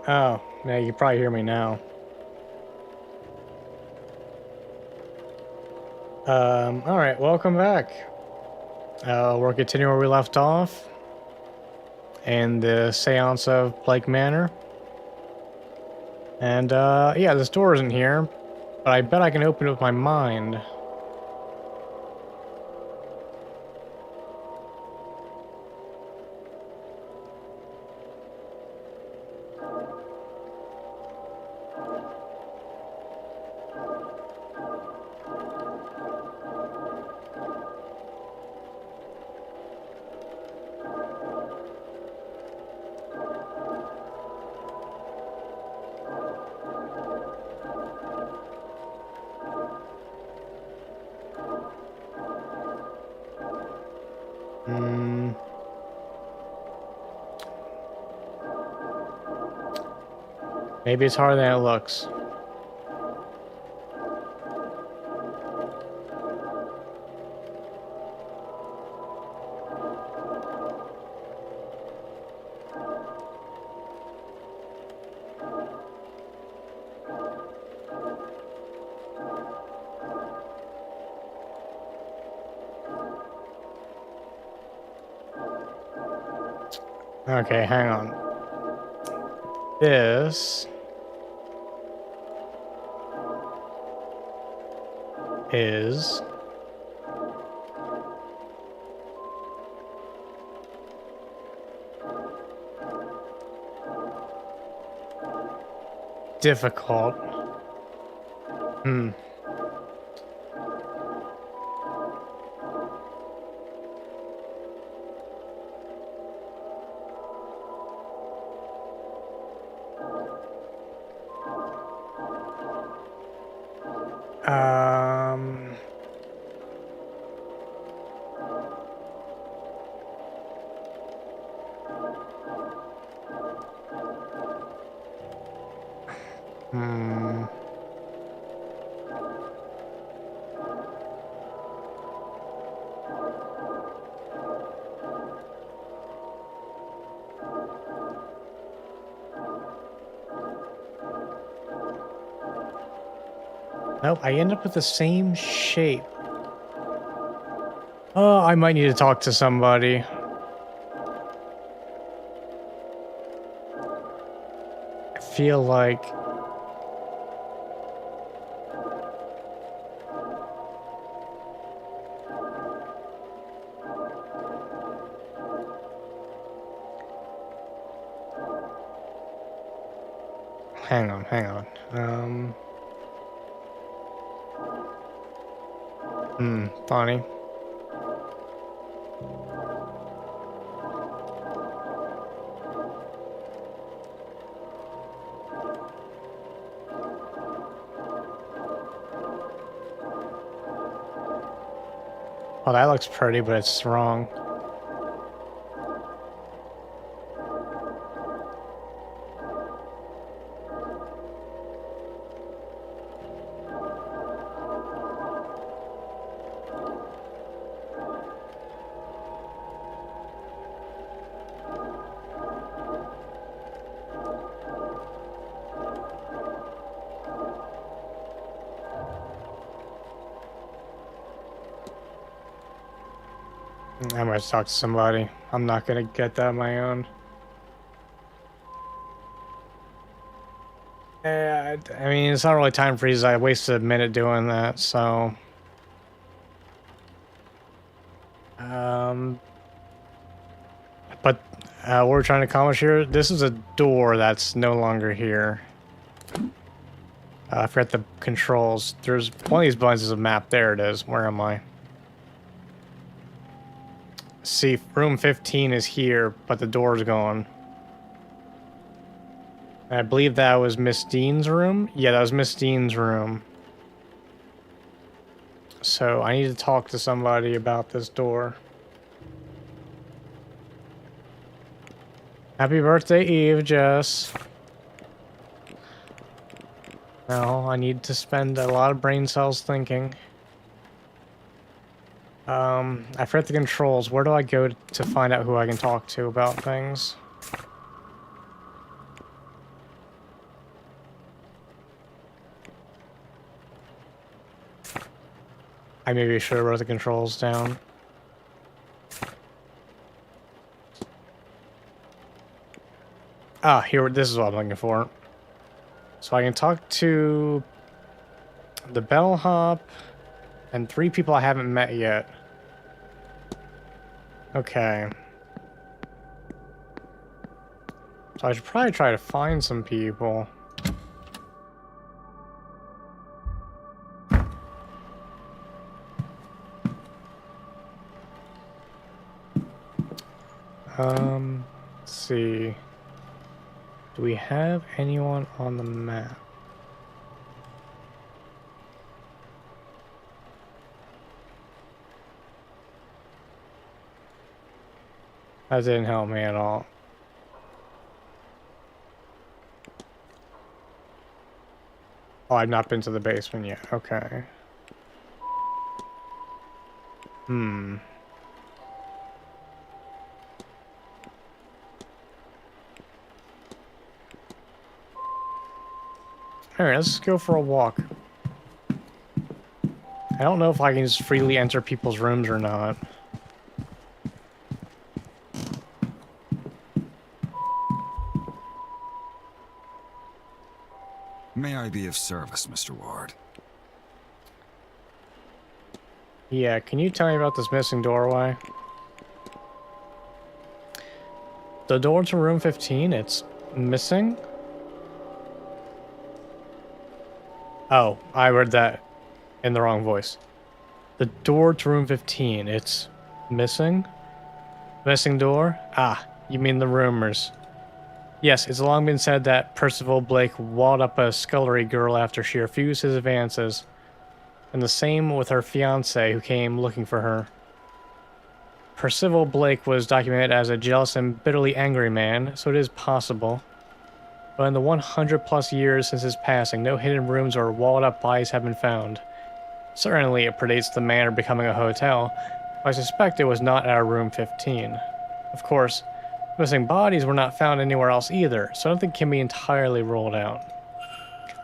Oh, yeah, you can probably hear me now. Alright, welcome back. We're continuing where we left off. In the Seance of Manor. And, yeah, this door isn't here. But I bet I can open it with my mind. Hmm. Maybe it's harder than it looks. Okay, hang on. This is difficult. Hmm. Um... Hmm. Nope, I end up with the same shape. Oh, I might need to talk to somebody. I feel like... Hang on, hang on. Funny. Oh, that looks pretty, but it's wrong. I'm gonna talk to somebody. I'm not gonna get that on my own. Yeah, I mean, it's not really time freeze. I wasted a minute doing that, so... But what we're trying to accomplish here, this is a door that's no longer here. I forgot the controls. There's one of these buttons is a map. There it is. Where am I? See, room 15 is here, but the door's gone. I believe that was Miss Dean's room. Yeah, that was Miss Dean's room. So I need to talk to somebody about this door. Happy birthday, Eve, Jess. No, I need to spend a lot of brain cells thinking. I forget the controls. Where do I go to find out who I can talk to about things? I maybe should have wrote the controls down. Ah, here, this is what I'm looking for. So I can talk to the bellhop and 3 people I haven't met yet. Okay. So I should probably try to find some people. Let's see. Do we have anyone on the map? That didn't help me at all. Oh, I've not been to the basement yet. Okay. Hmm. Alright, let's go for a walk. I don't know if I can just freely enter people's rooms or not. May I be of service, Mr. Ward? Yeah, can you tell me about this missing doorway? The door to room 15, it's missing? Oh, I read that in the wrong voice. The door to room 15, it's missing? Missing door? Ah, you mean the rumors. Yes, it's long been said that Percival Blake walled up a scullery girl after she refused his advances. And the same with her fiancé who came looking for her. Percival Blake was documented as a jealous and bitterly angry man, so it is possible. But in the 100+ years since his passing, no hidden rooms or walled-up bodies have been found. Certainly it predates the manor becoming a hotel, but I suspect it was not at our room 15. Of course, missing bodies were not found anywhere else either, so nothing can be entirely ruled out.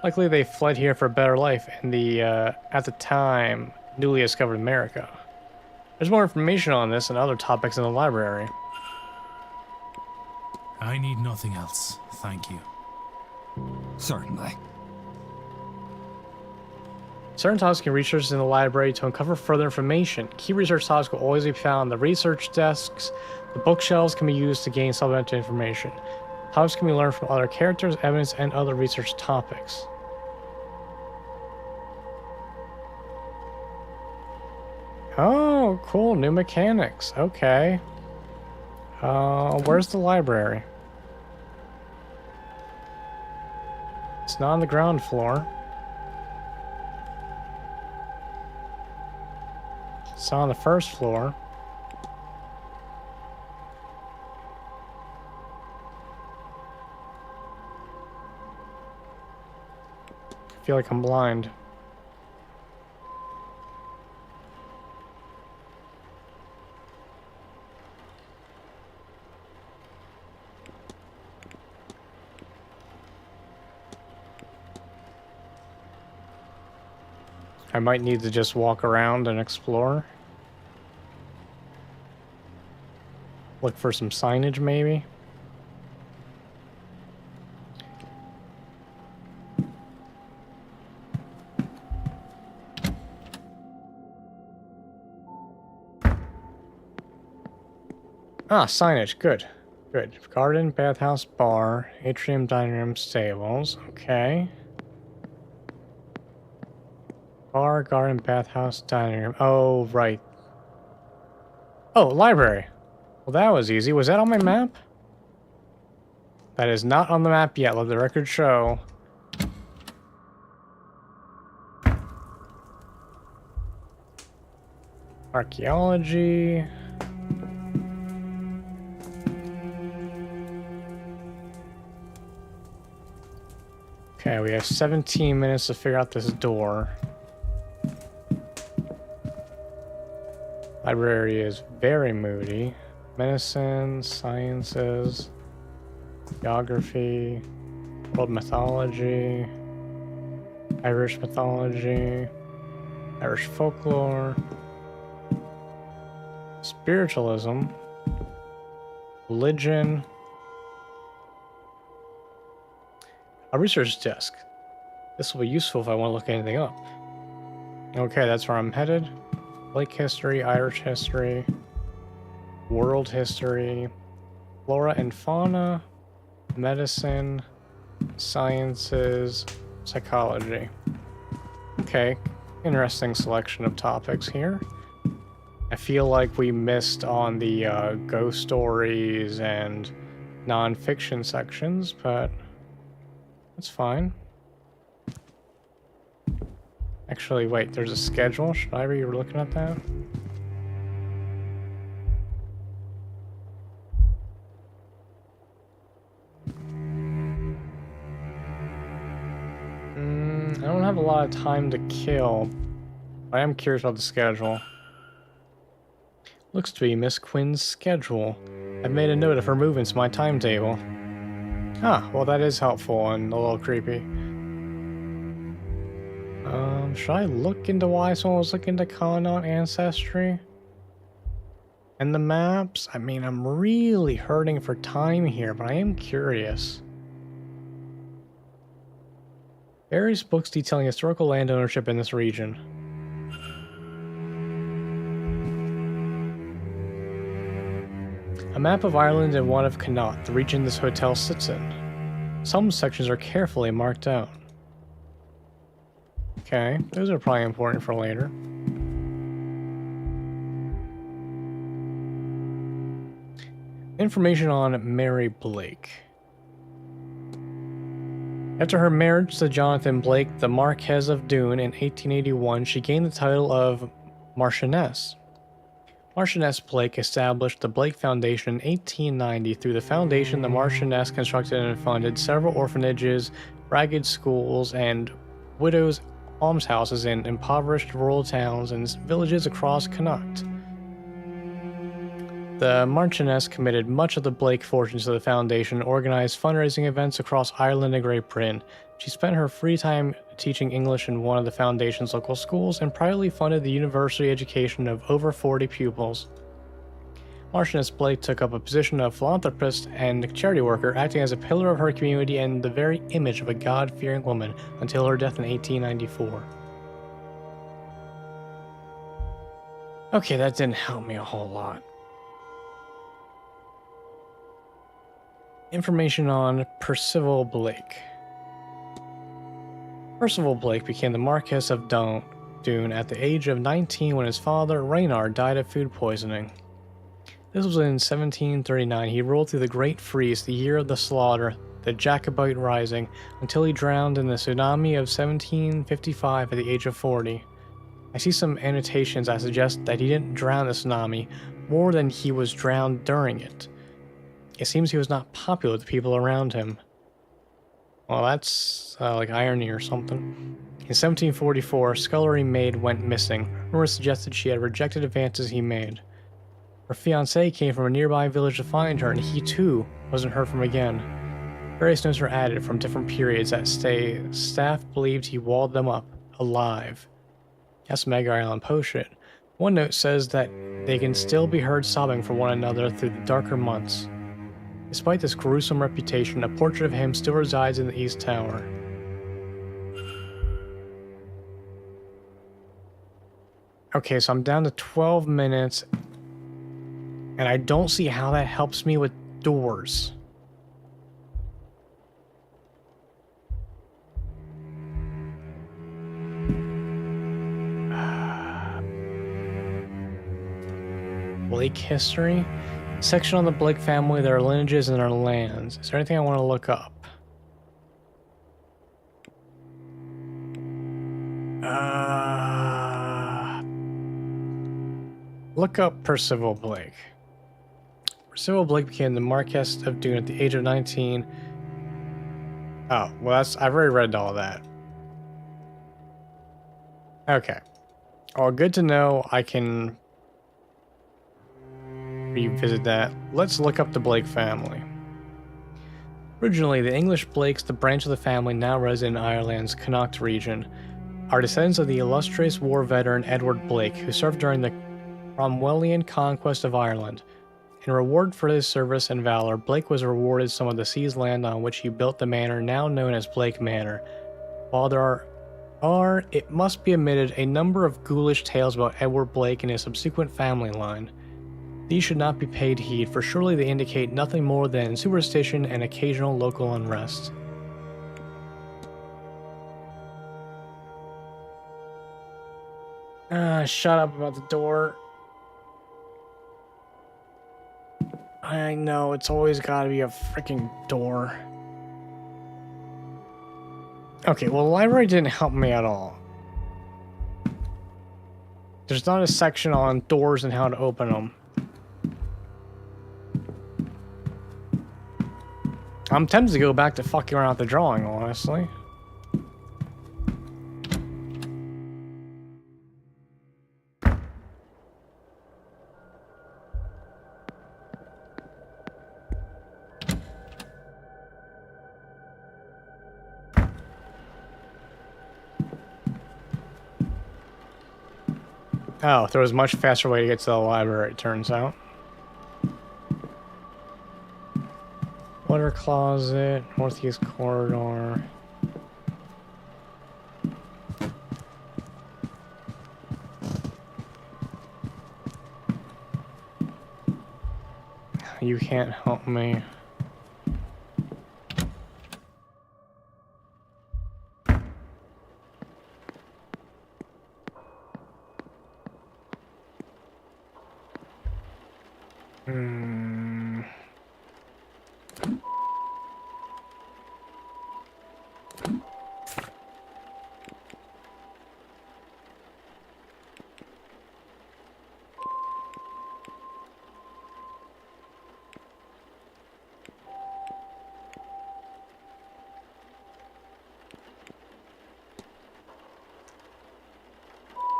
Likely they fled here for a better life in the, at the time, newly discovered America. There's more information on this and other topics in the library. I need nothing else, thank you. Certainly. Certain topics can be researched in the library to uncover further information. Key research topics will always be found on the research desks. The bookshelves can be used to gain supplementary information. Topics can be learned from other characters, evidence, and other research topics. Oh, cool. New mechanics. Okay. Where's the library? It's not on the ground floor. It's on the first floor. I feel like I'm blind. I might need to just walk around and explore. Look for some signage, maybe. Ah, signage. Good. Good. Garden, bathhouse, bar, atrium, dining room, stables. Okay. Bar, garden, bathhouse, dining room. Oh, right. Oh, library. Well, that was easy. Was that on my map? That is not on the map yet. Let the record show. Archaeology. Okay, we have 17 minutes to figure out this door. Library is very moody. Medicine, sciences, geography, world mythology, Irish mythology. Irish folklore, spiritualism, religion, a research desk. This will be useful if I want to look anything up. Okay, that's where I'm headed. Blake history, Irish history, world history, flora and fauna, medicine, sciences, psychology. Okay, interesting selection of topics here. I feel like we missed on the ghost stories and non-fiction sections, but that's fine. Actually, wait, there's a schedule. Should I be looking at that? I don't have a lot of time to kill. I am curious about the schedule. Looks to be Miss Quinn's schedule. I've made a note of her movements in my timetable. Ah, well that is helpful and a little creepy. Should I look into why someone was looking to Connaught ancestry? And the maps? I mean, I'm really hurting for time here, but I am curious. Various books detailing historical land ownership in this region. A map of Ireland and one of Connaught, the region this hotel sits in. Some sections are carefully marked out. Okay, those are probably important for later. Information on Mary Blake. After her marriage to Jonathan Blake, the Marquess of Doon, in 1881, she gained the title of Marchioness. Marchioness Blake established the Blake Foundation in 1890. Through the foundation, the Marchioness constructed and funded several orphanages, ragged schools, and widows' almshouses in impoverished rural towns and villages across Connaught. The Marchioness committed much of the Blake fortunes to the foundation and organized fundraising events across Ireland and Great Britain. She spent her free time teaching English in one of the foundation's local schools and privately funded the university education of over 40 pupils. Marchioness Blake took up a position of philanthropist and charity worker, acting as a pillar of her community and the very image of a God-fearing woman until her death in 1894. Okay, that didn't help me a whole lot. Information on Percival Blake. Percival Blake became the Marquess of Doon at the age of 19 when his father, Reynard, died of food poisoning. This was in 1739. He ruled through the Great Freeze, the year of the slaughter, the Jacobite Rising, until he drowned in the tsunami of 1755 at the age of 40. I see some annotations that suggest that he didn't drown in the tsunami, more than he was drowned during it. It seems he was not popular with the people around him. Well, that's like irony or something. In 1744, a scullery maid went missing. Rumors suggested she had rejected advances he made. Her fiancé came from a nearby village to find her, and he too wasn't heard from again. Various notes were added from different periods that staff believed he walled them up, alive. That's Meg Island Potion. One note says that they can still be heard sobbing for one another through the darker months. Despite this gruesome reputation, a portrait of him still resides in the East Tower. Okay, so I'm down to 12 minutes, and I don't see how that helps me with doors. Blake history? Section on the Blake family, their lineages, and their lands. Is there anything I want to look up? Look up Percival Blake. Percival Blake became the Marquess of Doon at the age of 19. Oh, well I've already read all that. Okay. Well, good to know. I can revisit that. Let's look up the Blake family. Originally, the English Blakes, the branch of the family now resident in Ireland's Connaught region. are descendants of the illustrious war veteran Edward Blake, who served during the Cromwellian conquest of Ireland. In reward for his service and valor, Blake was rewarded some of the sea's land on which he built the manor now known as Blake Manor. While there are, it must be admitted, a number of ghoulish tales about Edward Blake and his subsequent family line. These should not be paid heed, for surely they indicate nothing more than superstition and occasional local unrest. Shut up about the door. I know, it's always gotta be a freaking door. Okay, well, the library didn't help me at all. There's not a section on doors and how to open them. I'm tempted to go back to fucking around with the drawing, honestly. Oh, there was a much faster way to get to the library, it turns out. Water closet, northeast corridor. You can't help me.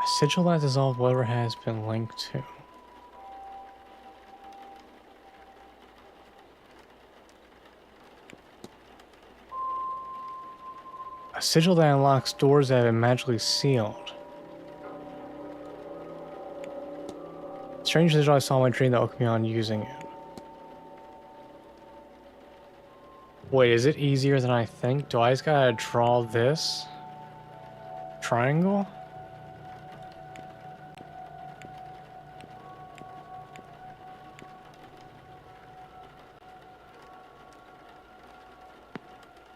A sigil that dissolved whatever has been linked to. A sigil that unlocks doors that have been magically sealed. Strange sigil I saw in my dream that woke me on using it. Wait, is it easier than I think? Do I just gotta draw this? Triangle?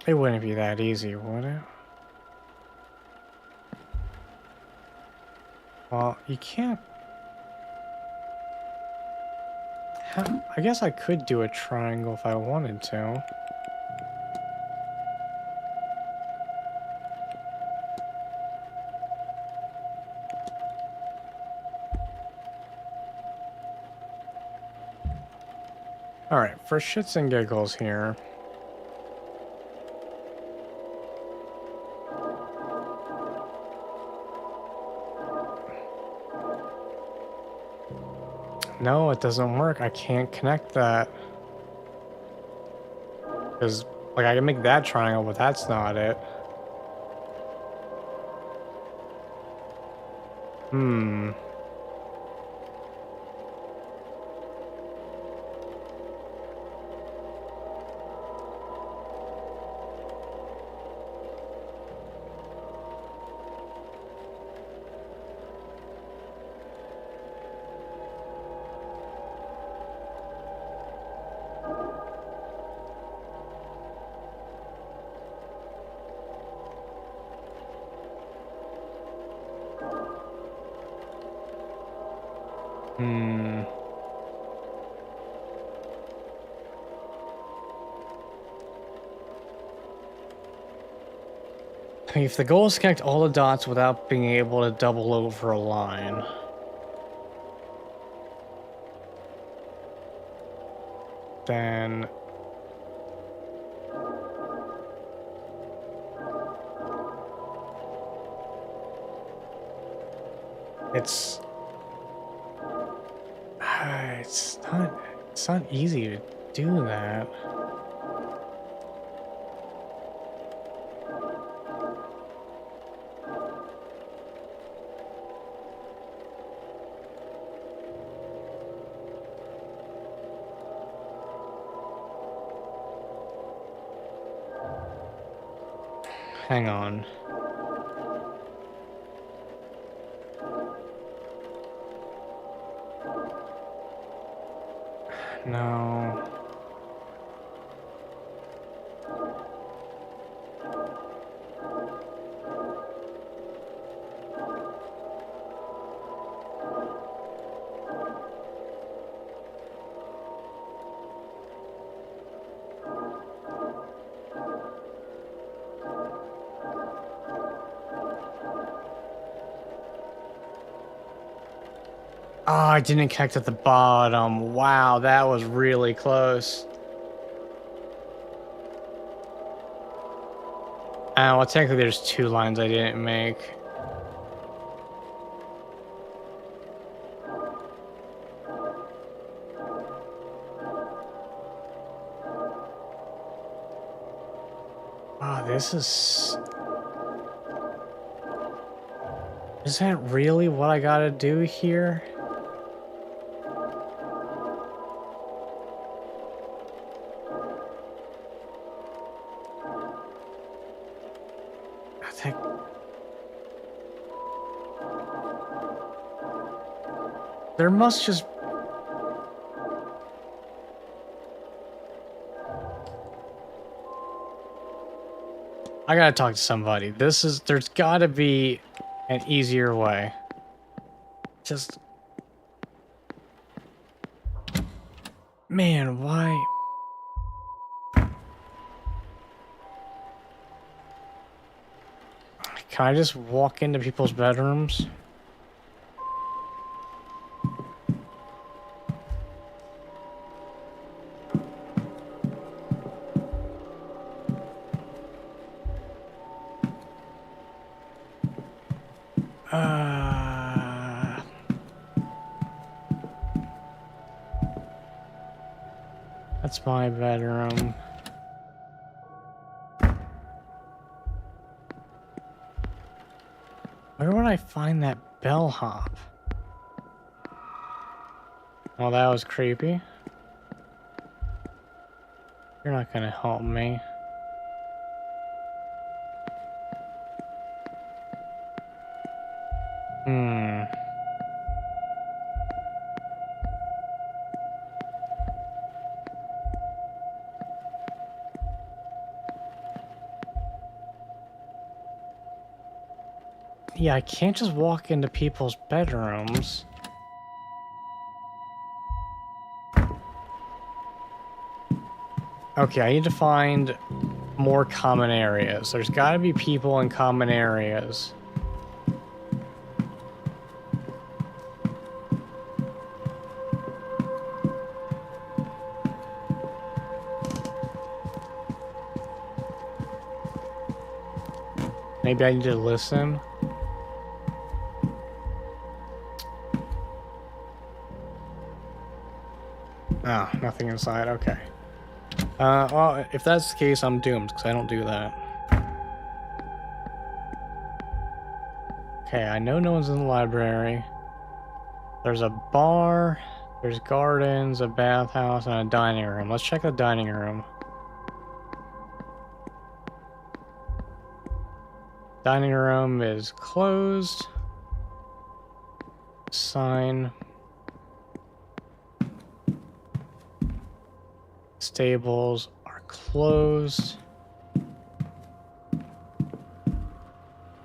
It wouldn't be that easy, would it? Well, you can't... I guess I could do a triangle if I wanted to. Alright, for shits and giggles here. No, it doesn't work. I can't connect that. Because, like, I can make that triangle, but that's not it. Hmm. If the goal is to connect all the dots without being able to double over a line. Then... It's not easy to do that. hang on. No. Oh, I didn't connect at the bottom. Wow, that was really close. Well, technically there's 2 lines I didn't make. Oh, this is... Is that really what I gotta do here? I think... There must just... I gotta talk to somebody. There's gotta be an easier way. Just... Man, why? Can I just walk into people's bedrooms? That's my bedroom. Where would I find that bellhop? Well, that was creepy. You're not gonna help me. Yeah, I can't just walk into people's bedrooms. Okay, I need to find more common areas. There's gotta be people in common areas. Maybe I need to listen. Oh, nothing inside. Okay. Well, if that's the case, I'm doomed, because I don't do that. Okay, I know no one's in the library. There's a bar, there's gardens, a bathhouse, and a dining room. Let's check the dining room. Dining room is closed. Sign. Stables are closed.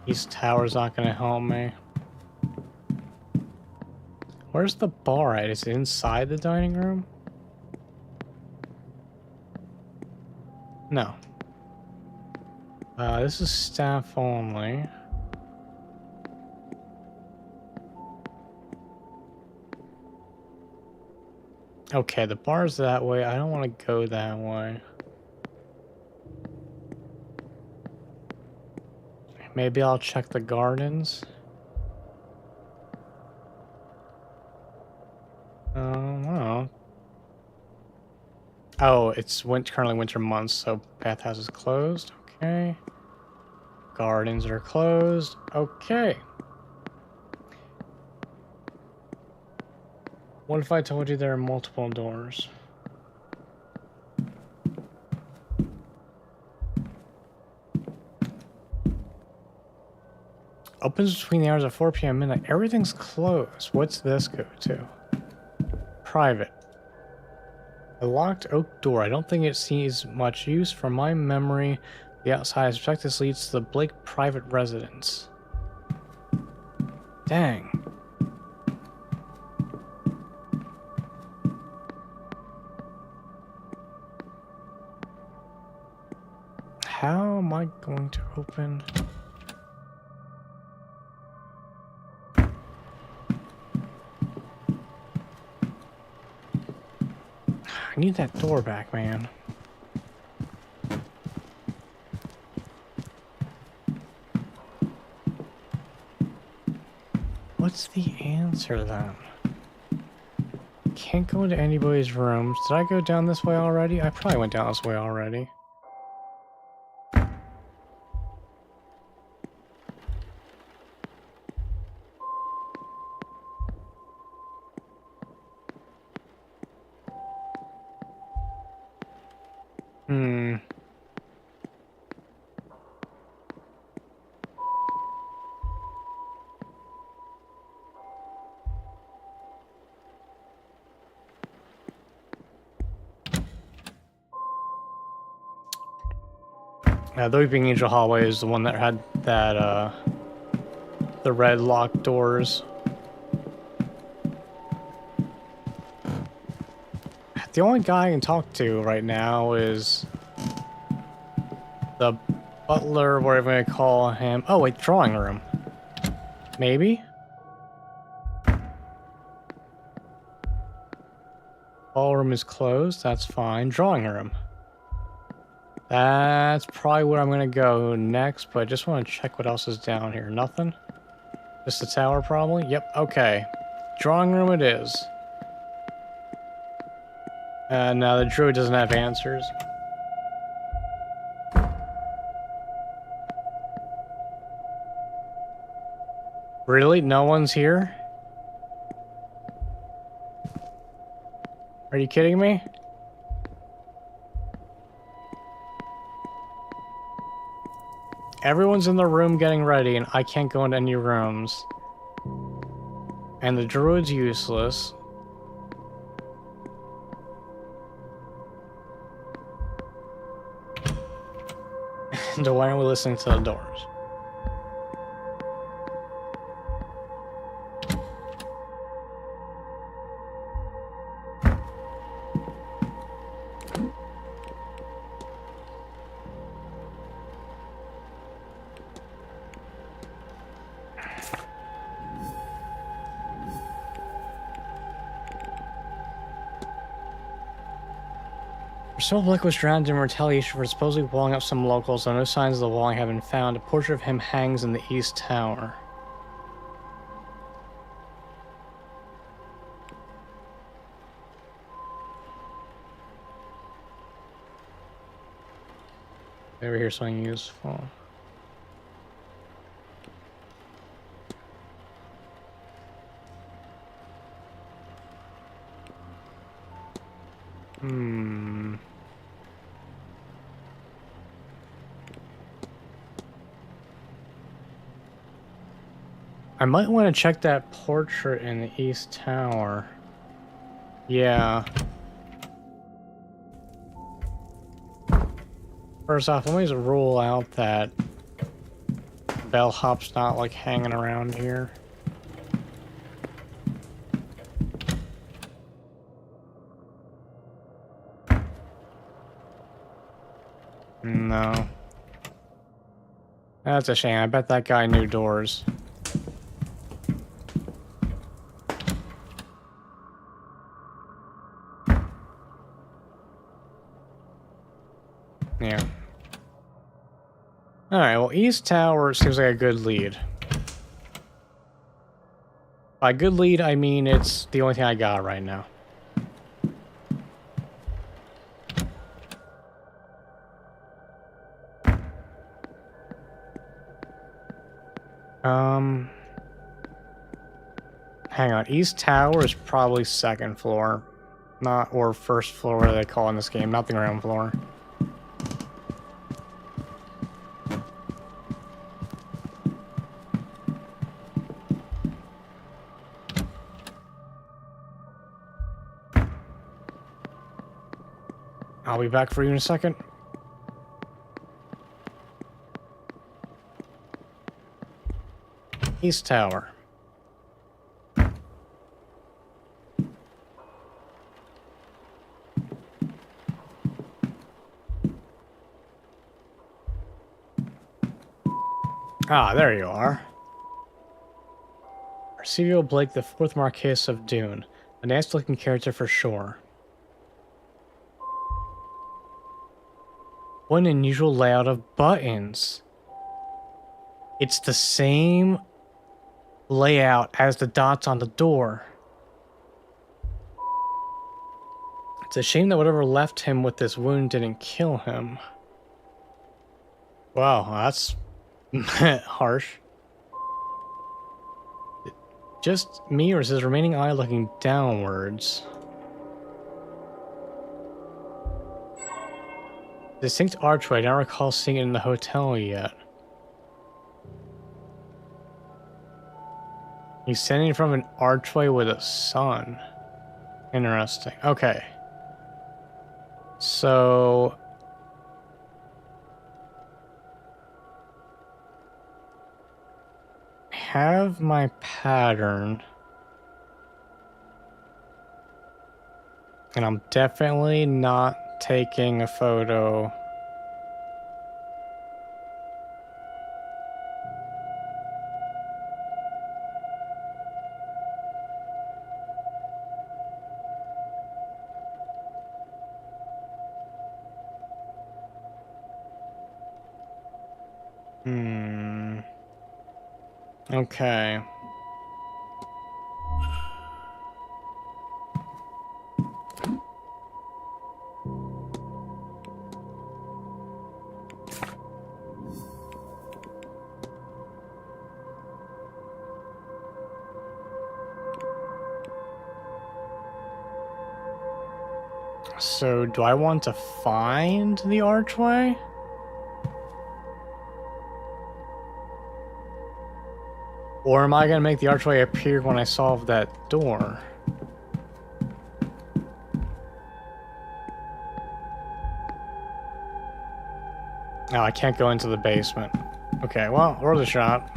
East Tower's not gonna help me. Where's the bar at? Is it inside the dining room? No. This is staff only. Okay, the bar's that way. I don't want to go that way. Maybe I'll check the gardens. Oh. Oh, it's currently winter months, so bathhouse is closed. Okay. Gardens are closed. Okay. What if I told you there are multiple doors? Opens between the hours of 4 p.m. and midnight. Everything's closed. What's this go to? Private. A locked oak door. I don't think it sees much use. From my memory, the outside, I suspect this leads to the Blake private residence. Dang. How am I going to open? I need that door back, man. What's the answer then? Can't go into anybody's rooms. Did I go down this way already? I probably went down this way already. The Weeping Angel hallway is the one that had that, the red locked doors. The only guy I can talk to right now is the butler, whatever I'm gonna call him. Oh, wait, drawing room. Maybe? Ballroom is closed, that's fine. Drawing room. That's probably where I'm gonna go next, but I just want to check what else is down here. Nothing? Just the tower, probably? Yep, okay. Drawing room it is. Now the druid doesn't have answers. Really? No one's here? Are you kidding me? Everyone's in the room getting ready, and I can't go into any rooms. And the druid's useless. And why aren't we listening to the doors? Priscilla Blick was drowned in retaliation for supposedly walling up some locals, though no signs of the walling have been found. A portrait of him hangs in the East Tower. Over here, something useful. I might want to check that portrait in the East Tower. Yeah. First off, let me just rule out that bellhop's not like hanging around here. No. That's a shame. I bet that guy knew doors. Yeah. Alright, well, East Tower seems like a good lead. By good lead, I mean it's the only thing I got right now. Hang on. East Tower is probably second floor. Not, or first floor, what do they call it in this game? Not the ground floor. I'll be back for you in a second. East Tower. Ah, there you are. Arcevio Blake, the 4th Marquess of Dune. A nasty-looking character for sure. What an unusual layout of buttons. It's the same layout as the dots on the door. It's a shame that whatever left him with this wound didn't kill him. Wow, that's harsh. Just me, or is his remaining eye looking downwards? Distinct archway. I don't recall seeing it in the hotel yet. He's standing in front of an archway with a sun. Interesting. Okay. So... I have my pattern. And I'm definitely not taking a photo. Okay. So, do I want to find the archway? Or am I going to make the archway appear when I solve that door? Oh, I can't go into the basement. Okay, well, worth a shot.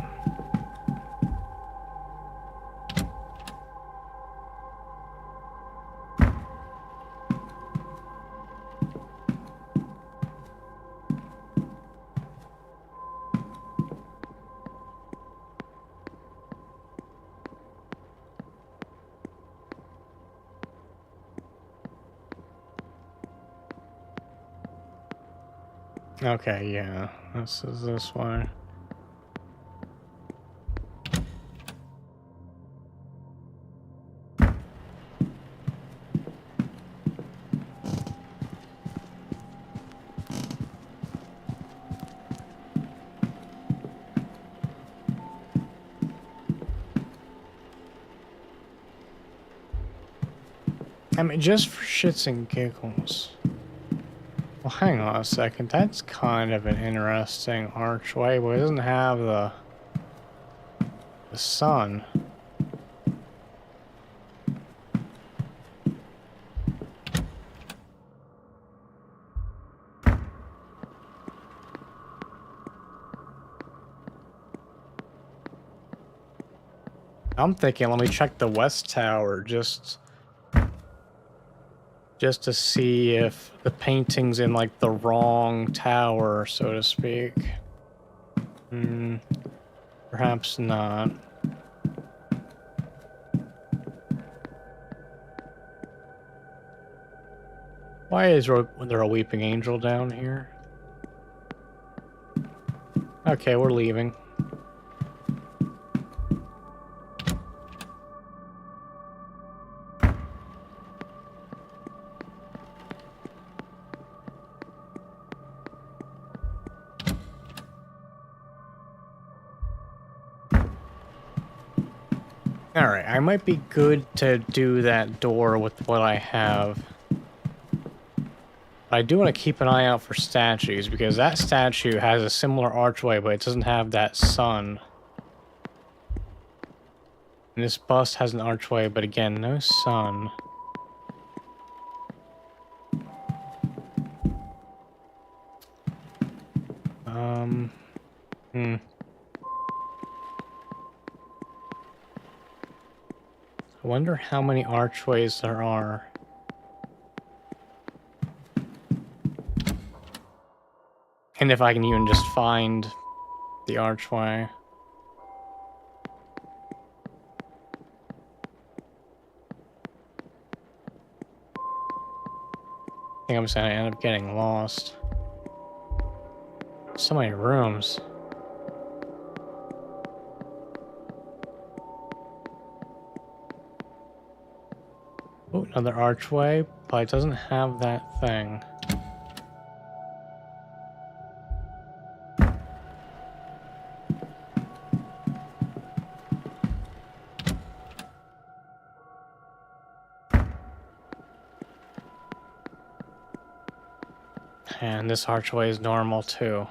Okay, yeah. This is this way. I mean, just for shits and giggles. Well, hang on a second. That's kind of an interesting archway, but it doesn't have the sun. I'm thinking, let me check the west tower just to see if the painting's in like the wrong tower, so to speak. Perhaps not. Why is there a weeping angel down here? Okay, we're leaving. Alright, I might be good to do that door with what I have. I do want to keep an eye out for statues, because that statue has a similar archway, but it doesn't have that sun. And this bust has an archway, but again, no sun. I wonder how many archways there are. And if I can even just find the archway. I think I'm just gonna end up getting lost. So many rooms. Oh, another archway, but it doesn't have that thing. And this archway is normal too.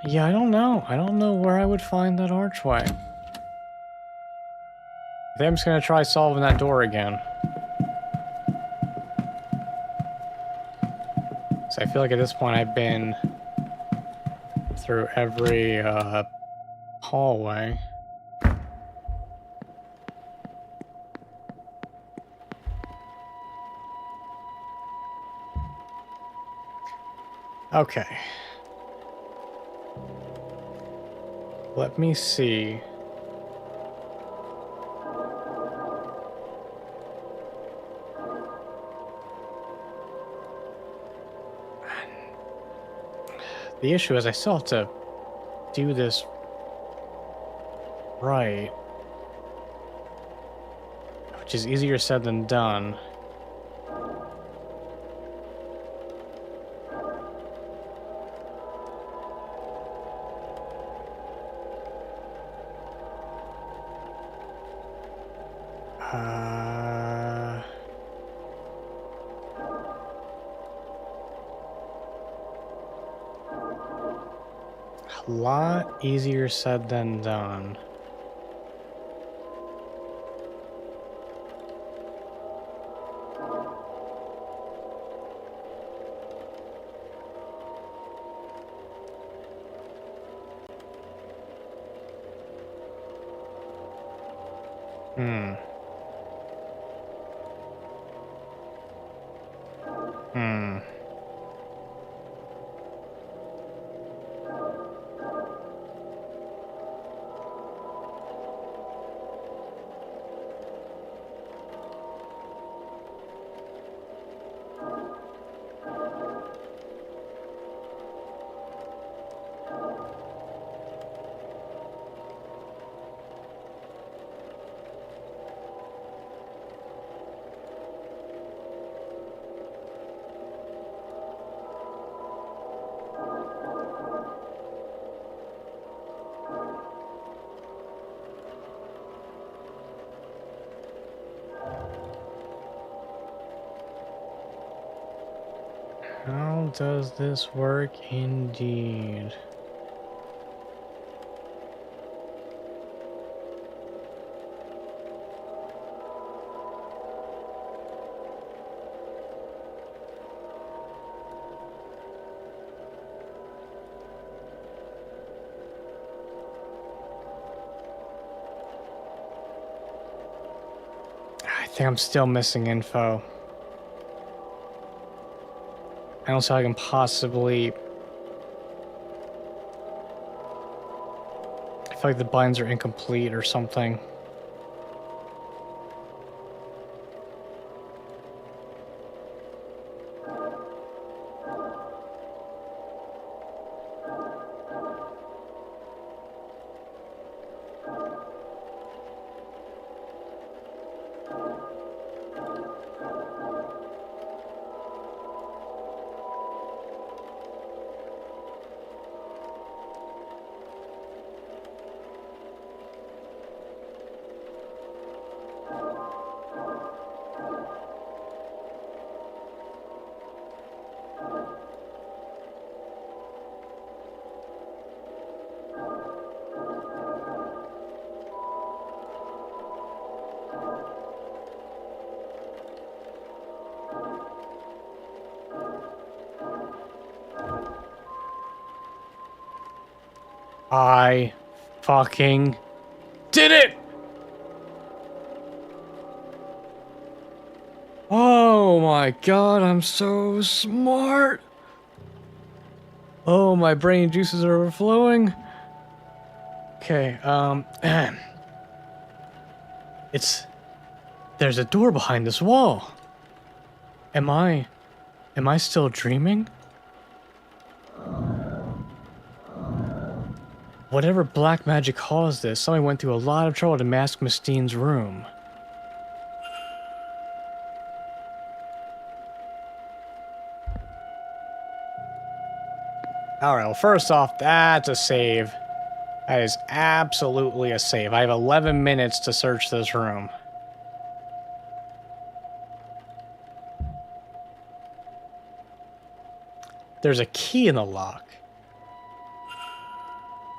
Yeah, I don't know. I don't know where I would find that archway. I think I'm just gonna try solving that door again. So I feel like at this point I've been through every hallway. Okay. Let me see. The issue is I still have to do this right, which is easier said than done. Uh, a lot easier said than done. Hmm. Hmm. How does this work indeed? I think I'm still missing info. I don't see how I can possibly... I feel like the buttons are incomplete or something. I fucking did it! Oh my god, I'm so smart. Oh, my brain juices are overflowing. Okay, there's a door behind this wall. Am I still dreaming? Whatever black magic caused this, somebody went through a lot of trouble to mask Mistine's room. Alright, well first off, that's a save. That is absolutely a save. I have 11 minutes to search this room. There's a key in the lock.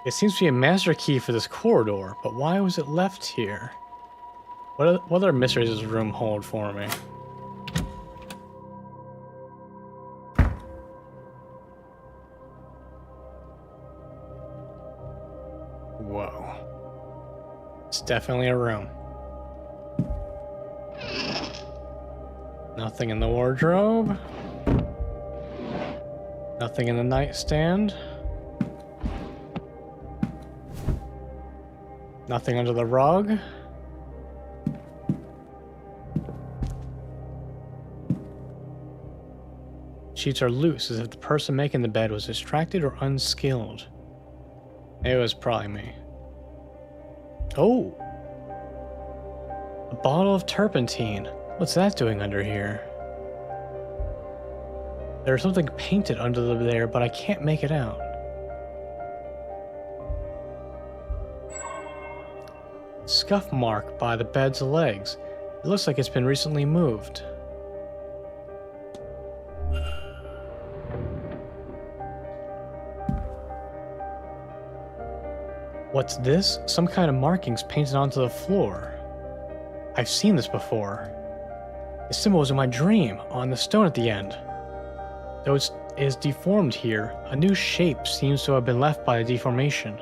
It seems to be a master key for this corridor, but why was it left here? What other mysteries does this room hold for me? Whoa. It's definitely a room. Nothing in the wardrobe. Nothing in the nightstand. Nothing under the rug. Sheets are loose, as if the person making the bed was distracted or unskilled. It was probably me. Oh! A bottle of turpentine. What's that doing under here? There's something painted under there, but I can't make it out. Scuff mark by the bed's legs. It looks like it's been recently moved. What's this? Some kind of markings painted onto the floor. I've seen this before. The symbol was in my dream, on the stone at the end. Though it is deformed here, a new shape seems to have been left by the deformation.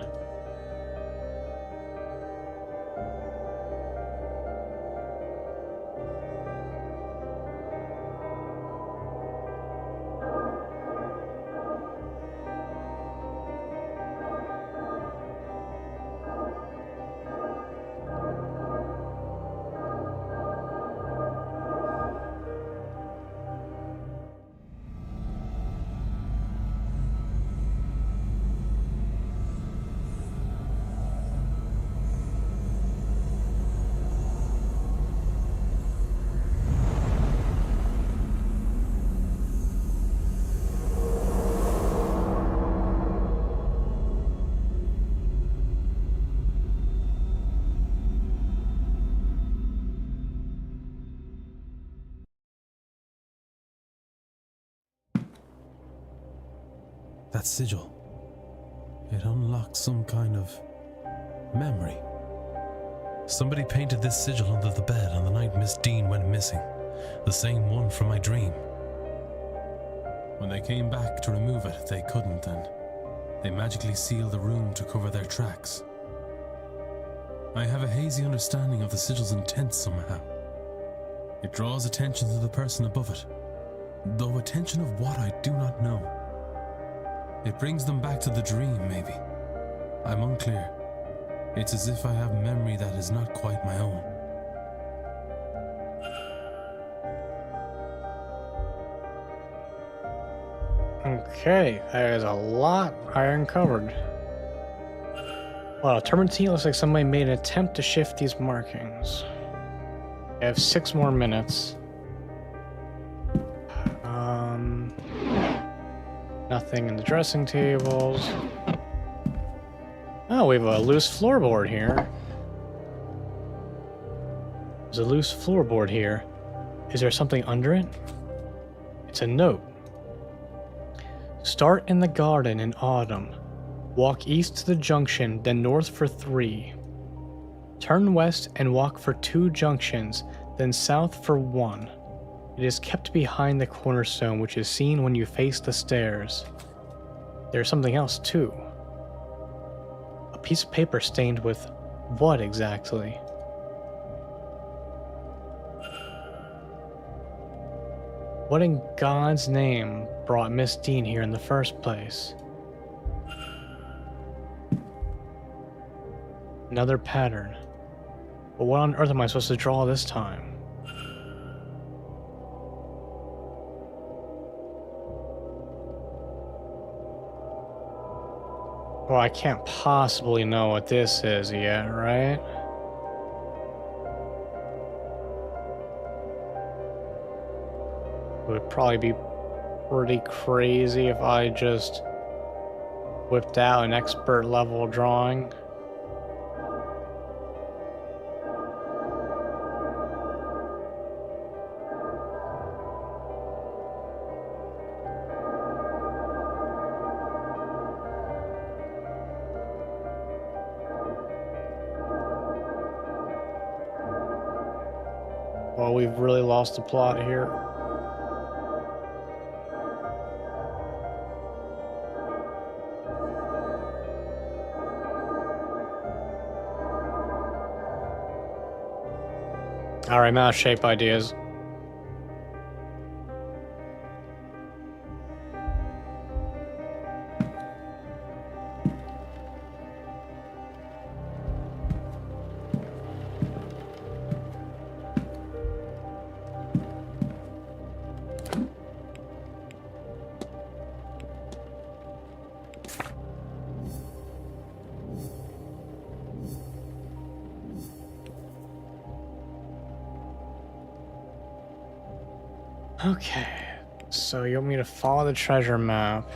That sigil. It unlocks some kind of memory. Somebody painted this sigil under the bed on the night Miss Dean went missing. The same one from my dream. When they came back to remove it, they couldn't, and they magically sealed the room to cover their tracks. I have a hazy understanding of the sigil's intent somehow. It draws attention to the person above it, though attention of what I do not know. It brings them back to the dream, maybe. I'm unclear. It's as if I have memory that is not quite my own. Okay, there's a lot I uncovered. Wow, turpentine looks like somebody made an attempt to shift these markings. I have 6 more minutes. Nothing in the dressing tables. Oh, we have a loose floorboard here. There's a loose floorboard here. Is there something under it? It's a note. Start in the garden in autumn. Walk east to the junction, then north for 3. Turn west and walk for 2 junctions, then south for 1. It is kept behind the cornerstone, which is seen when you face the stairs. There's something else too. A piece of paper stained with what exactly? What in God's name brought Miss Dean here in the first place? Another pattern. But what on earth am I supposed to draw this time? Well, I can't possibly know what this is yet, right? It would probably be pretty crazy if I just whipped out an expert level drawing. Well, we've really lost the plot here. Alright, mouse shape ideas. Okay, so you want me to follow the treasure map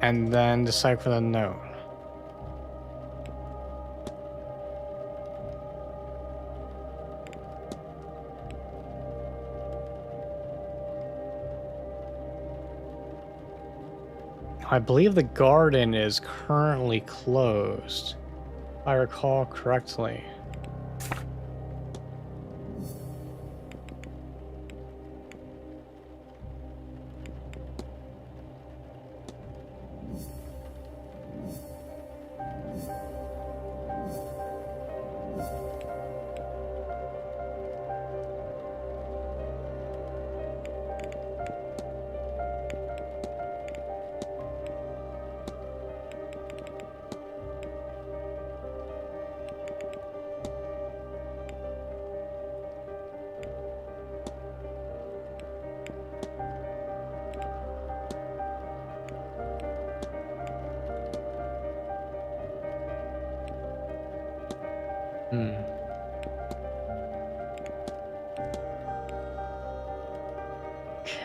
and then decipher the note. I believe the garden is currently closed, if I recall correctly.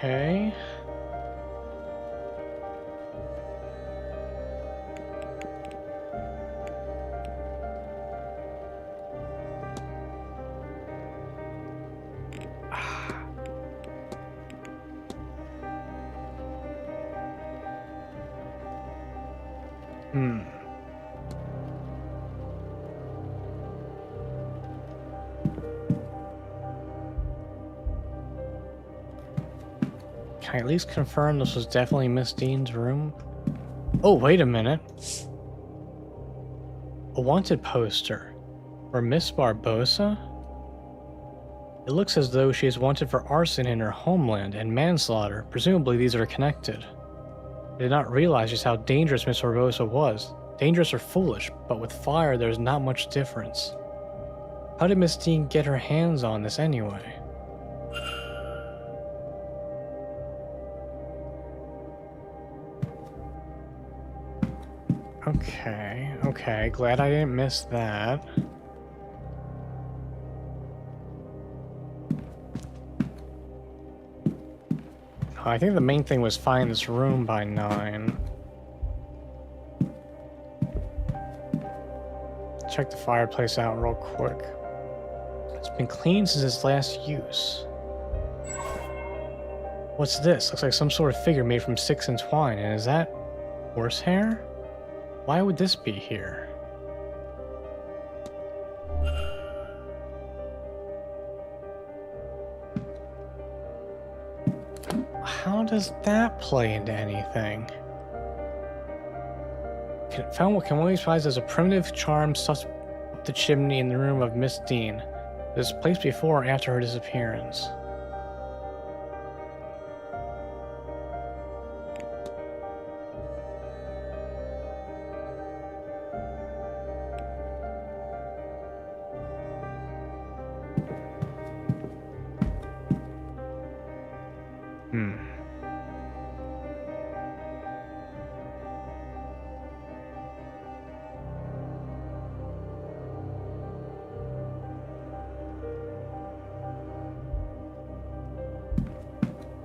Okay. Can I at least confirm this was definitely Miss Dean's room? Oh, wait a minute. A wanted poster for Miss Barbosa? It looks as though she is wanted for arson in her homeland and manslaughter. Presumably these are connected. I did not realize just how dangerous Miss Barbosa was. Dangerous or foolish, but with fire there's not much difference. How did Miss Dean get her hands on this anyway? Okay, glad I didn't miss that. I think the main thing was find this room by 9. Check the fireplace out real quick. It's been cleaned since its last use. What's this? Looks like some sort of figure made from sticks and twine, and is that horsehair? Why would this be here? How does that play into anything? Can we surprised as a primitive charm stuffed up the chimney in the room of Miss Dean. It was placed before or after her disappearance.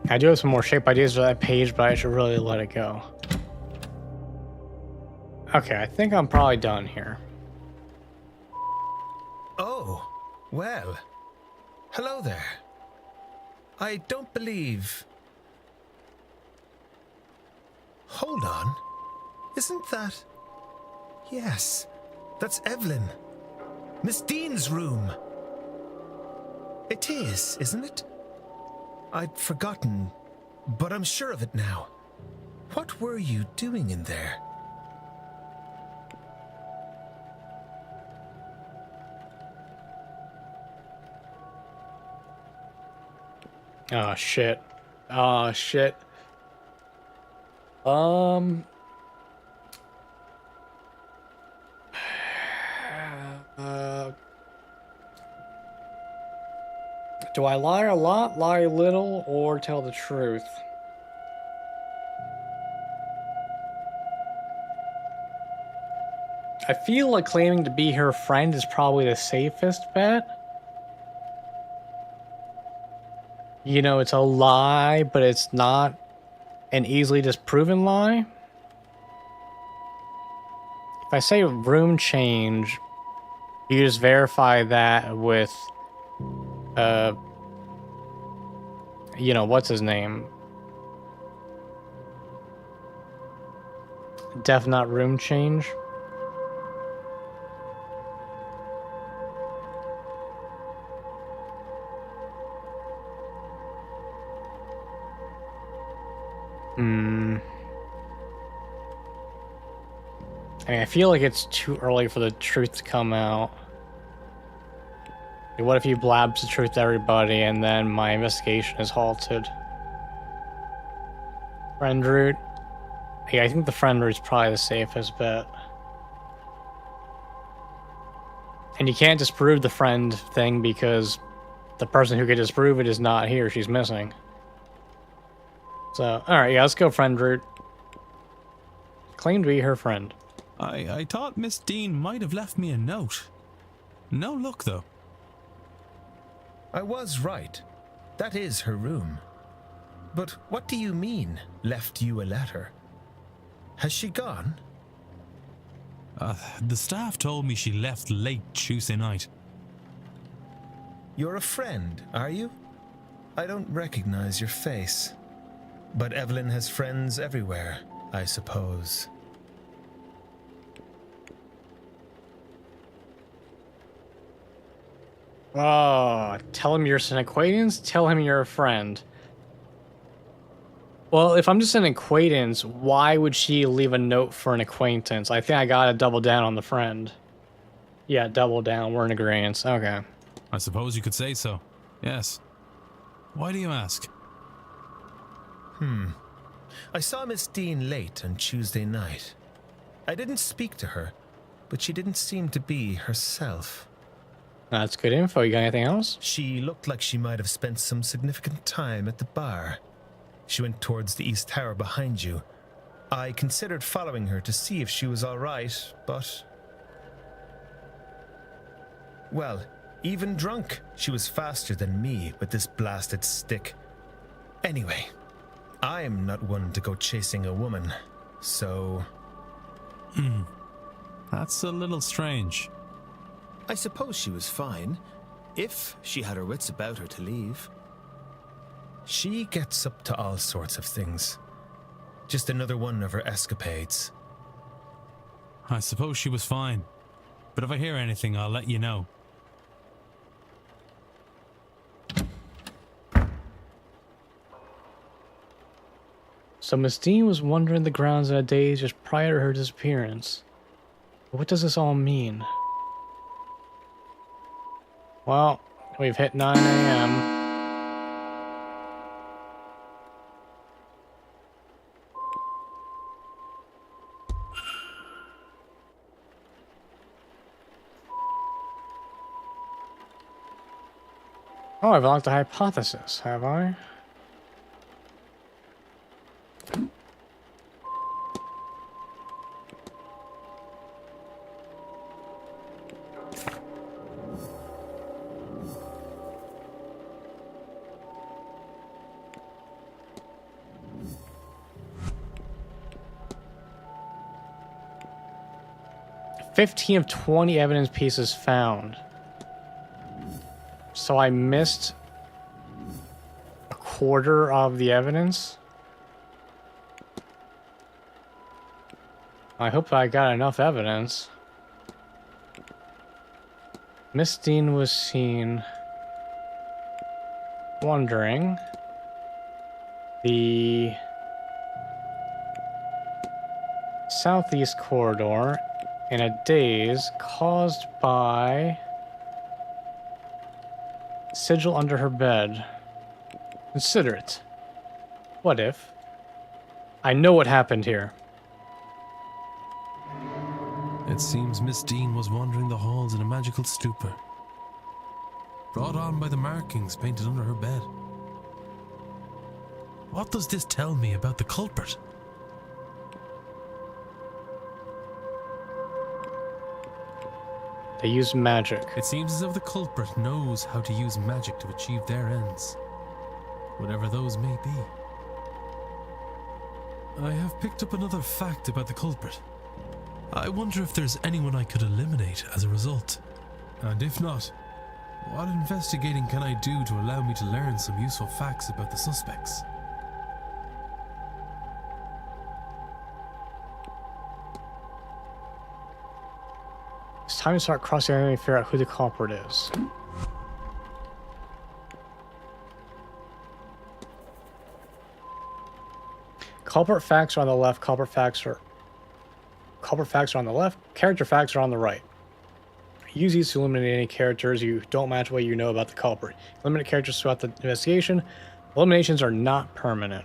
I do have some more shape ideas for that page, but I should really let it go. Okay, I think I'm probably done here. Oh, well. Hello there. I don't believe... Hold on. Isn't that... Yes, that's Evelyn. Miss Dean's room. It is, isn't it? I'd forgotten, but I'm sure of it now. What were you doing in there? Oh, shit. Oh, shit. Um... do I lie a lot, lie a little, or tell the truth? I feel like claiming to be her friend is probably the safest bet. You know, it's a lie, but it's not an easily disproven lie. If I say room change, you just verify that with, you know, what's his name? Def not room change. I mean, I feel like it's too early for the truth to come out. What if he blabs the truth to everybody and then my investigation is halted? Friend route? Yeah, I think the friend route's probably the safest bet. And you can't disprove the friend thing because the person who could disprove it is not here. She's missing. So, alright, yeah, let's go friend route. Claim to be her friend. I thought Miss Dean might have left me a note. No luck, though. I was right. That is her room. But what do you mean, left you a letter? Has she gone? The staff told me she left late Tuesday night. You're a friend, are you? I don't recognize your face. But Evelyn has friends everywhere, I suppose. Oh, tell him you're an acquaintance? Tell him you're a friend. Well, if I'm just an acquaintance, why would she leave a note for an acquaintance? I think I gotta double down on the friend. Yeah, double down. We're in agreement. Okay. I suppose you could say so. Yes. Why do you ask? I saw Miss Dean late on Tuesday night. I didn't speak to her, but she didn't seem to be herself. That's good info. You got anything else? She looked like she might have spent some significant time at the bar. She went towards the East Tower behind you. I considered following her to see if she was all right, but... Well, even drunk, she was faster than me with this blasted stick. Anyway, I'm not one to go chasing a woman, so... That's a little strange. I suppose she was fine, if she had her wits about her to leave. She gets up to all sorts of things. Just another one of her escapades. I suppose she was fine. But if I hear anything, I'll let you know. So Miss Dean was wandering the grounds in a daze just prior to her disappearance. What does this all mean? Well, we've hit 9 a.m. Oh, I've locked a hypothesis, have I? 15 of 20 evidence pieces found. So I missed a quarter of the evidence. I hope I got enough evidence. Miss Dean was seen wandering the southeast corridor in a daze caused by sigil under her bed. Consider it. What if? I know what happened here. It seems Miss Dean was wandering the halls in a magical stupor, brought on by the markings painted under her bed. What does this tell me about the culprit? They used magic. It seems as if the culprit knows how to use magic to achieve their ends, whatever those may be. I have picked up another fact about the culprit. I wonder if there's anyone I could eliminate as a result. And if not, what investigating can I do to allow me to learn some useful facts about the suspects? It's time to start crossing and figure out who the culprit is. Culprit facts are on the left, culprit facts are on the left, character facts are on the right. Use these to eliminate any characters you don't match what you know about the culprit. Eliminate characters throughout the investigation. Eliminations are not permanent.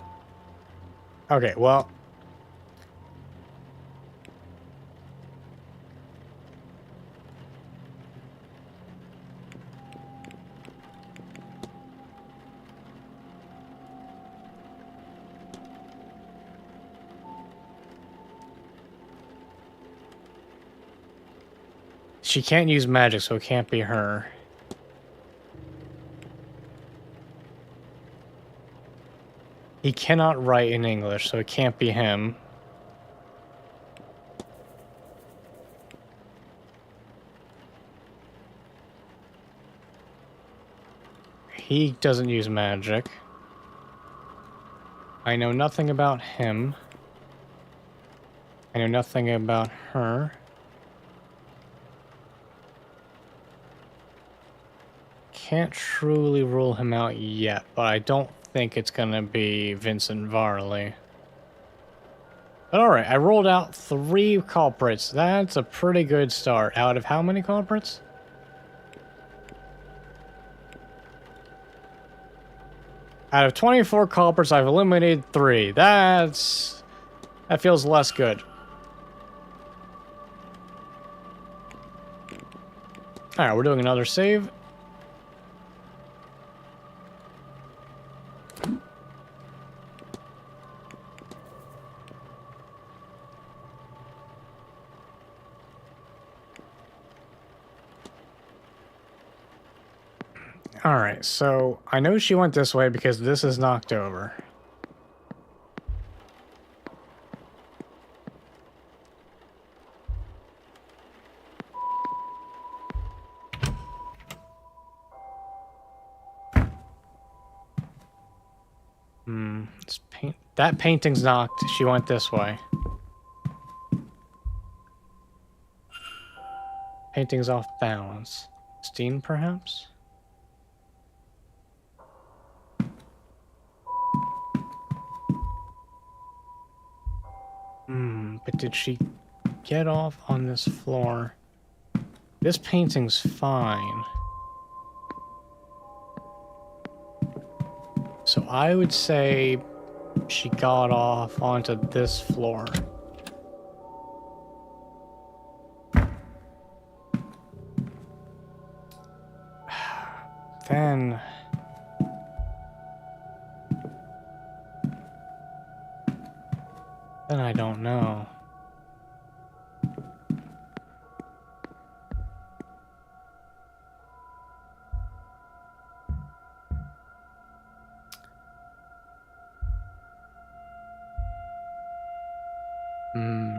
Okay, well. She can't use magic, so it can't be her. He cannot write in English, so it can't be him. He doesn't use magic. I know nothing about him. I know nothing about her. Can't truly rule him out yet, but I don't think it's gonna be Vincent Varley. But alright, I rolled out 3 culprits. That's a pretty good start. Out of how many culprits? Out of 24 culprits, I've eliminated 3. That feels less good. Alright, we're doing another save. Alright, so I know she went this way because this is knocked over. That painting's knocked. She went this way. Painting's off balance. Steen, perhaps? But did she get off on this floor? This painting's fine. So I would say she got off onto this floor. Then I don't know.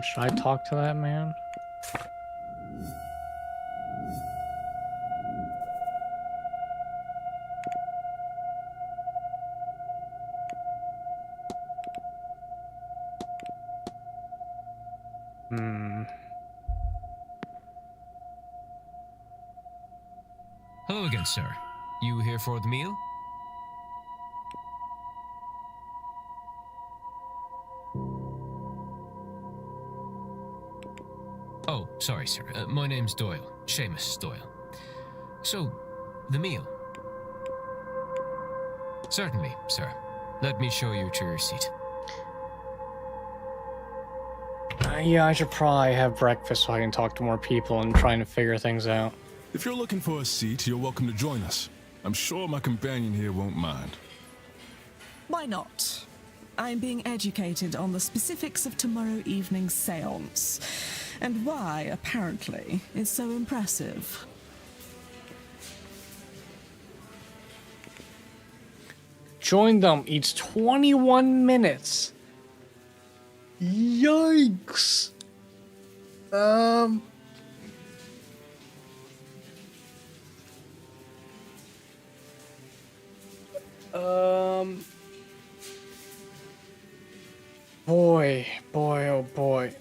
Should I talk to that man? Hello again, sir. You here for the meal? Oh, sorry, sir. My name's Doyle. Seamus Doyle. So, the meal? Certainly, sir. Let me show you to your seat. Yeah, I should probably have breakfast so I can talk to more people and trying to figure things out. If you're looking for a seat, you're welcome to join us. I'm sure my companion here won't mind. Why not? I'm being educated on the specifics of tomorrow evening's seance, and why, apparently, it's so impressive. Join them each 21 minutes. Yikes. Boy, oh boy.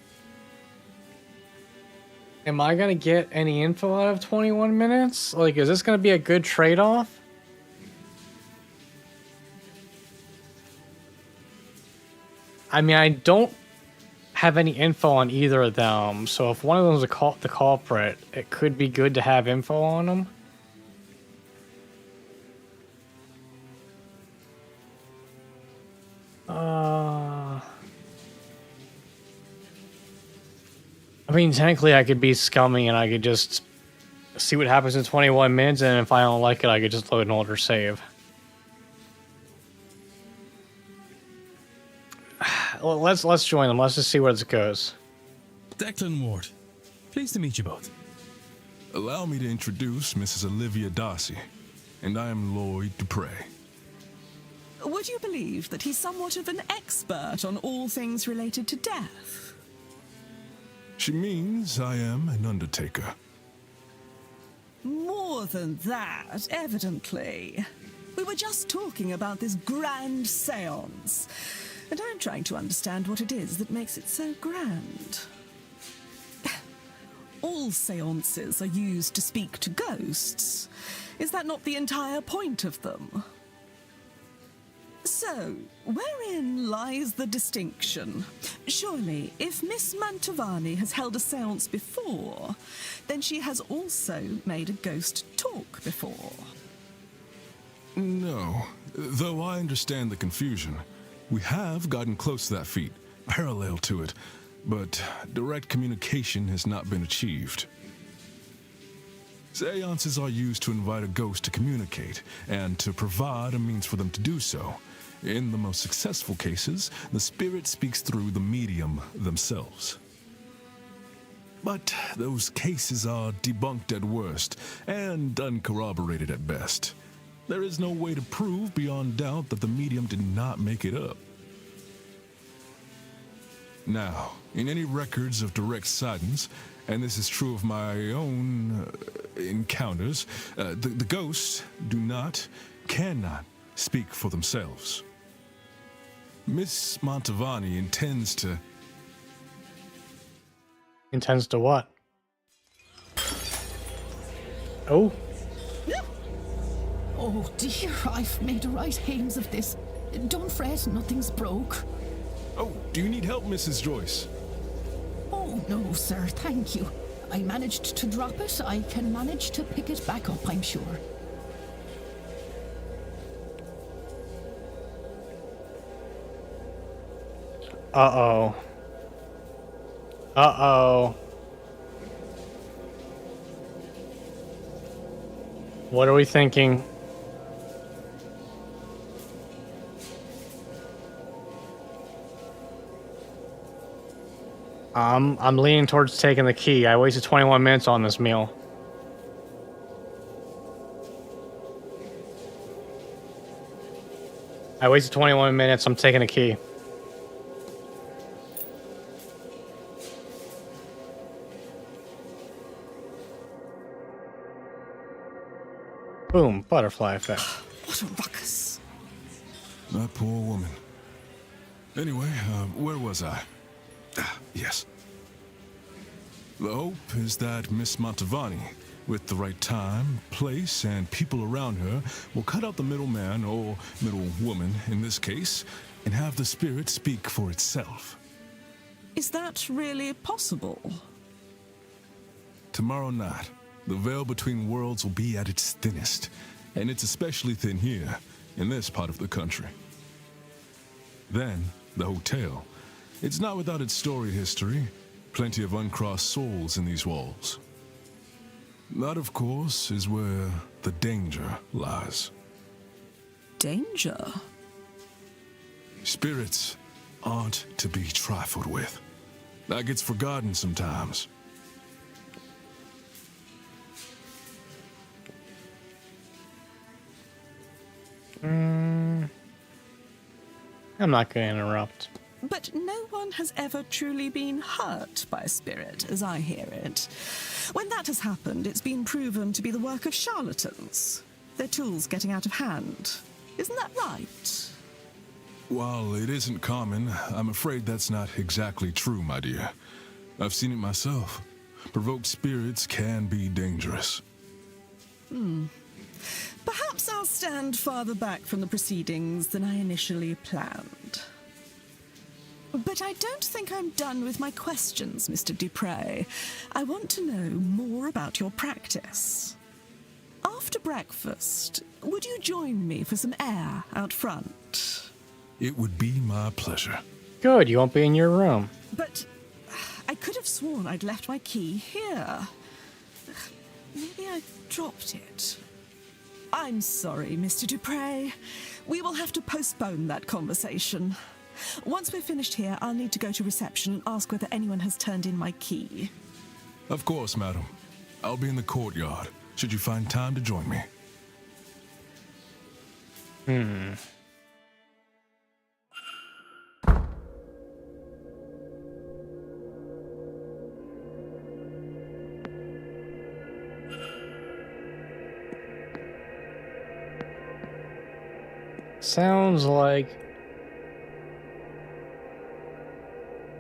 Am I gonna get any info out of 21 minutes? Like, is this gonna be a good trade-off? I mean, I don't have any info on either of them, so if one of them is the culprit, it could be good to have info on them. I mean, technically I could be scummy and I could just see what happens in 21 minutes, and if I don't like it, I could just load an older save. Well, let's join them. Let's just see where this goes. Declan Ward. Pleased to meet you both. Allow me to introduce Mrs. Olivia Darcy, and I am Lloyd Dupre. Would you believe that he's somewhat of an expert on all things related to death? She means I am an undertaker. More than that, evidently. We were just talking about this grand seance, and I'm trying to understand what it is that makes it so grand. All seances are used to speak to ghosts. Is that not the entire point of them? So, wherein lies the distinction? Surely, if Miss Mantovani has held a seance before, then she has also made a ghost talk before. No, though I understand the confusion. We have gotten close to that feat, parallel to it, but direct communication has not been achieved. Seances are used to invite a ghost to communicate, and to provide a means for them to do so. In the most successful cases, the spirit speaks through the medium themselves. But those cases are debunked at worst, and uncorroborated at best. There is no way to prove beyond doubt that the medium did not make it up. Now, in any records of direct sightings, and this is true of my own encounters, the ghosts cannot speak for themselves. Miss Mantovani intends to... Intends to what? Oh. Oh dear, I've made a right hames of this. Don't fret, nothing's broke. Oh, do you need help, Mrs. Joyce? Oh no, sir, thank you. I managed to drop it. I can manage to pick it back up, I'm sure. Uh-oh. Uh-oh. What are we thinking? I'm leaning towards taking the key. I wasted 21 minutes on this meal. I wasted 21 minutes. I'm taking the key. Boom, butterfly effect. What a ruckus. That poor woman. Anyway, where was I? Yes. The hope is that Miss Mantovani With the right time, place, and people around her, we'll cut out the middleman, or middlewoman in this case, and have the spirit speak for itself. Is that really possible? Tomorrow night, the veil between worlds will be at its thinnest, and it's especially thin here, in this part of the country. Then, the hotel. It's not without its storied history. Plenty of uncrossed souls in these walls. That, of course, is where the danger lies. Danger? Spirits aren't to be trifled with. That gets forgotten sometimes. I'm not going to interrupt. But no one has ever truly been hurt by a spirit, as I hear it. When that has happened, it's been proven to be the work of charlatans. Their tools getting out of hand. Isn't that right? While it isn't common, I'm afraid that's not exactly true, my dear. I've seen it myself. Provoked spirits can be dangerous. Perhaps I'll stand farther back from the proceedings than I initially planned. But I don't think I'm done with my questions, Mr. Dupre. I want to know more about your practice. After breakfast, would you join me for some air out front? It would be my pleasure. Good, you won't be in your room. But I could have sworn I'd left my key here. Maybe I dropped it. I'm sorry, Mr. Dupre. We will have to postpone that conversation. Once we're finished here, I'll need to go to reception and ask whether anyone has turned in my key. Of course, madam. I'll be in the courtyard, should you find time to join me. Sounds like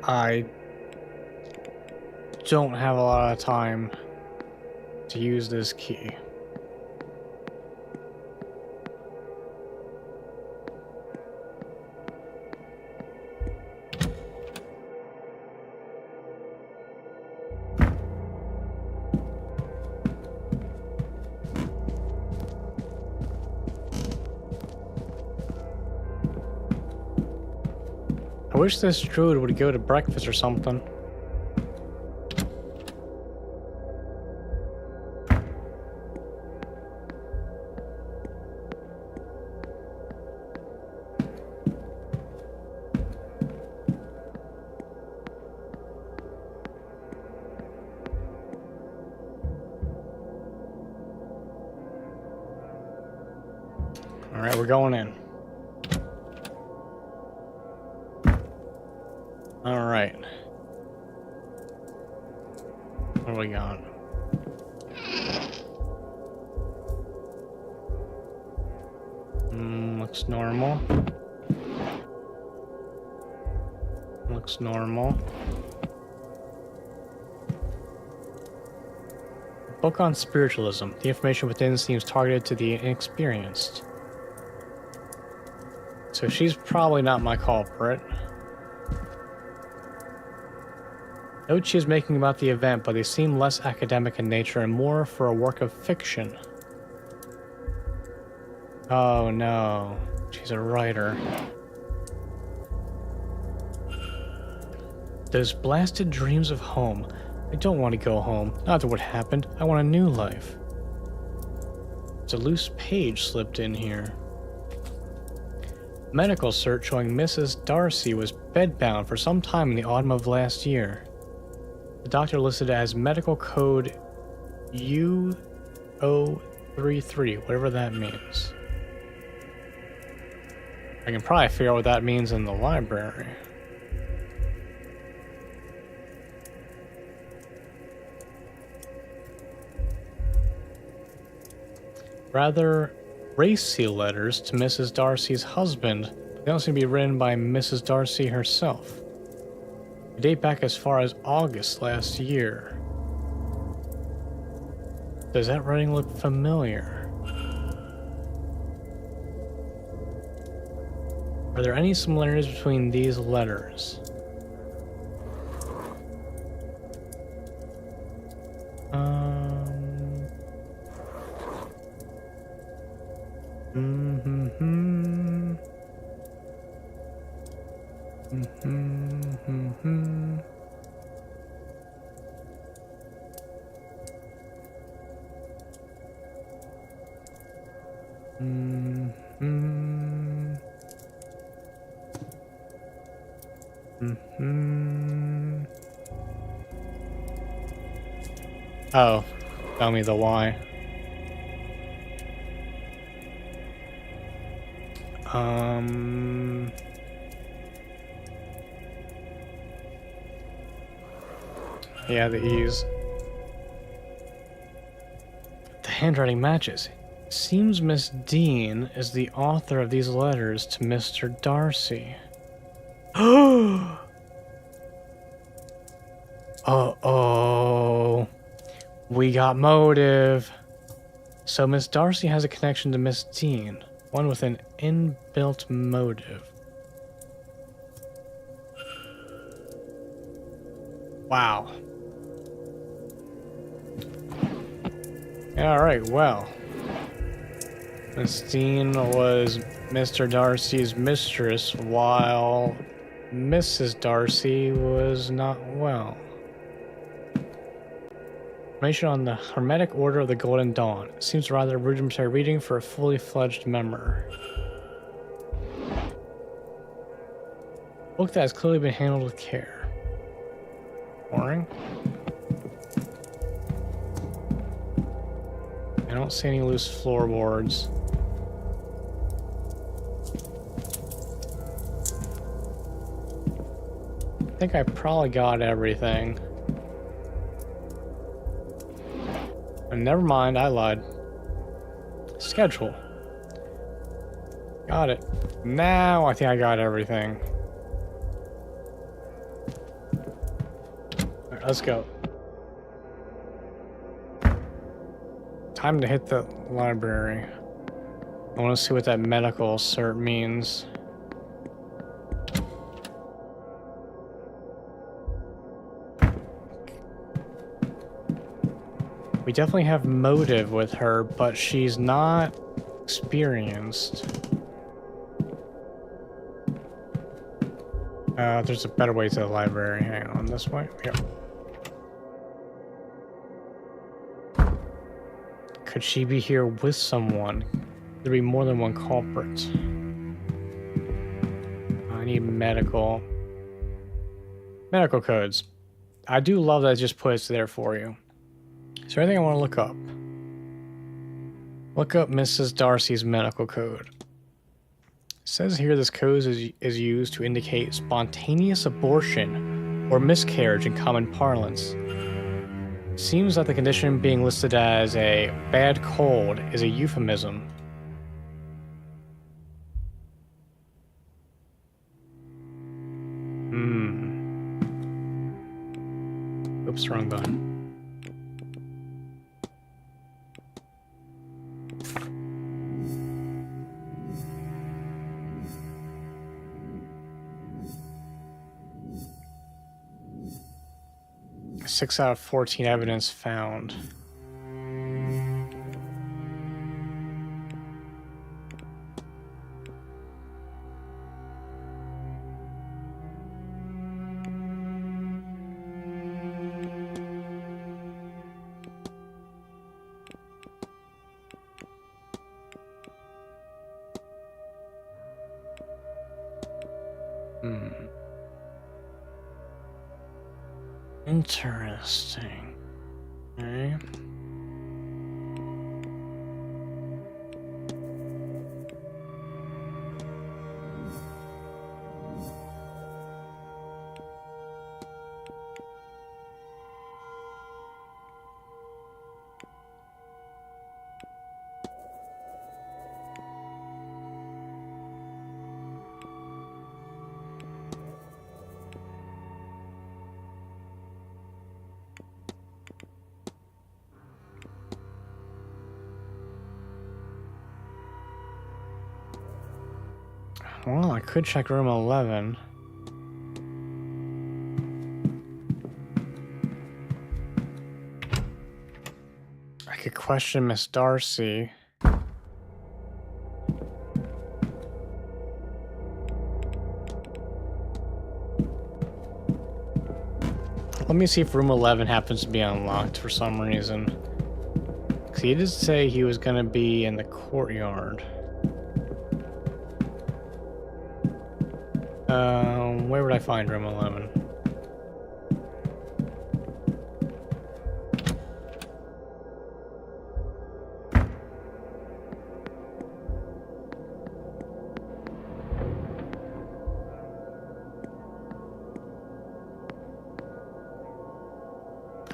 I don't have a lot of time to use this key. I wish this druid would go to breakfast or something. All right, we're going in. All right. What do we got? Looks normal. Looks normal. Book on spiritualism. The information within seems targeted to the inexperienced. So she's probably not my culprit. Notes she is making about the event, but they seem less academic in nature and more for a work of fiction. Oh no, she's a writer. Those blasted dreams of home. I don't want to go home. Not after what happened. I want a new life. There's a loose page slipped in here. Medical cert showing Mrs. Darcy was bedbound for some time in the autumn of last year. The doctor listed it as medical code U033, whatever that means. I can probably figure out what that means in the library. Rather racy letters to Mrs. Darcy's husband. They don't seem to be written by Mrs. Darcy herself. They date back as far as August last year. Does that writing look familiar? Are there any similarities between these letters? Mm-hmm. Mm-hmm. Mm-hmm. Mm-hmm. Oh, tell me the why. Yeah, the E's. The handwriting matches. Seems Miss Dean is the author of these letters to Mr. Darcy. Uh-oh. We got motive. So Miss Darcy has a connection to Miss Dean, one with an inbuilt motive. Wow. Alright, well. Miss Dean was Mr. Darcy's mistress while Mrs. Darcy was not well. Information on the Hermetic Order of the Golden Dawn. Seems rather rudimentary reading for a fully fledged member. Book that has clearly been handled with care. Boring. I don't see any loose floorboards. I think I probably got everything. And never mind, I lied. Schedule. Got it. Now I think I got everything. Alright, let's go. Time to hit the library. I want to see what that medical cert means. We definitely have motive with her, but she's not experienced. There's a better way to the library. Hang on, this way? Yep. Could she be here with someone? There'd be more than one culprit. I need medical codes. I do love that it just puts it there for you. Is there anything I want to look up? Look up Mrs. Darcy's medical code. It says here this code is used to indicate spontaneous abortion or miscarriage in common parlance. Seems that the condition being listed as a bad cold is a euphemism. Oops, wrong button. Six out of 14 evidence found. Interesting. Okay. Well, I could check room 11. I could question Miss Darcy. Let me see if room 11 happens to be unlocked for some reason. Because he did say he was going to be in the courtyard. Where would I find room 11?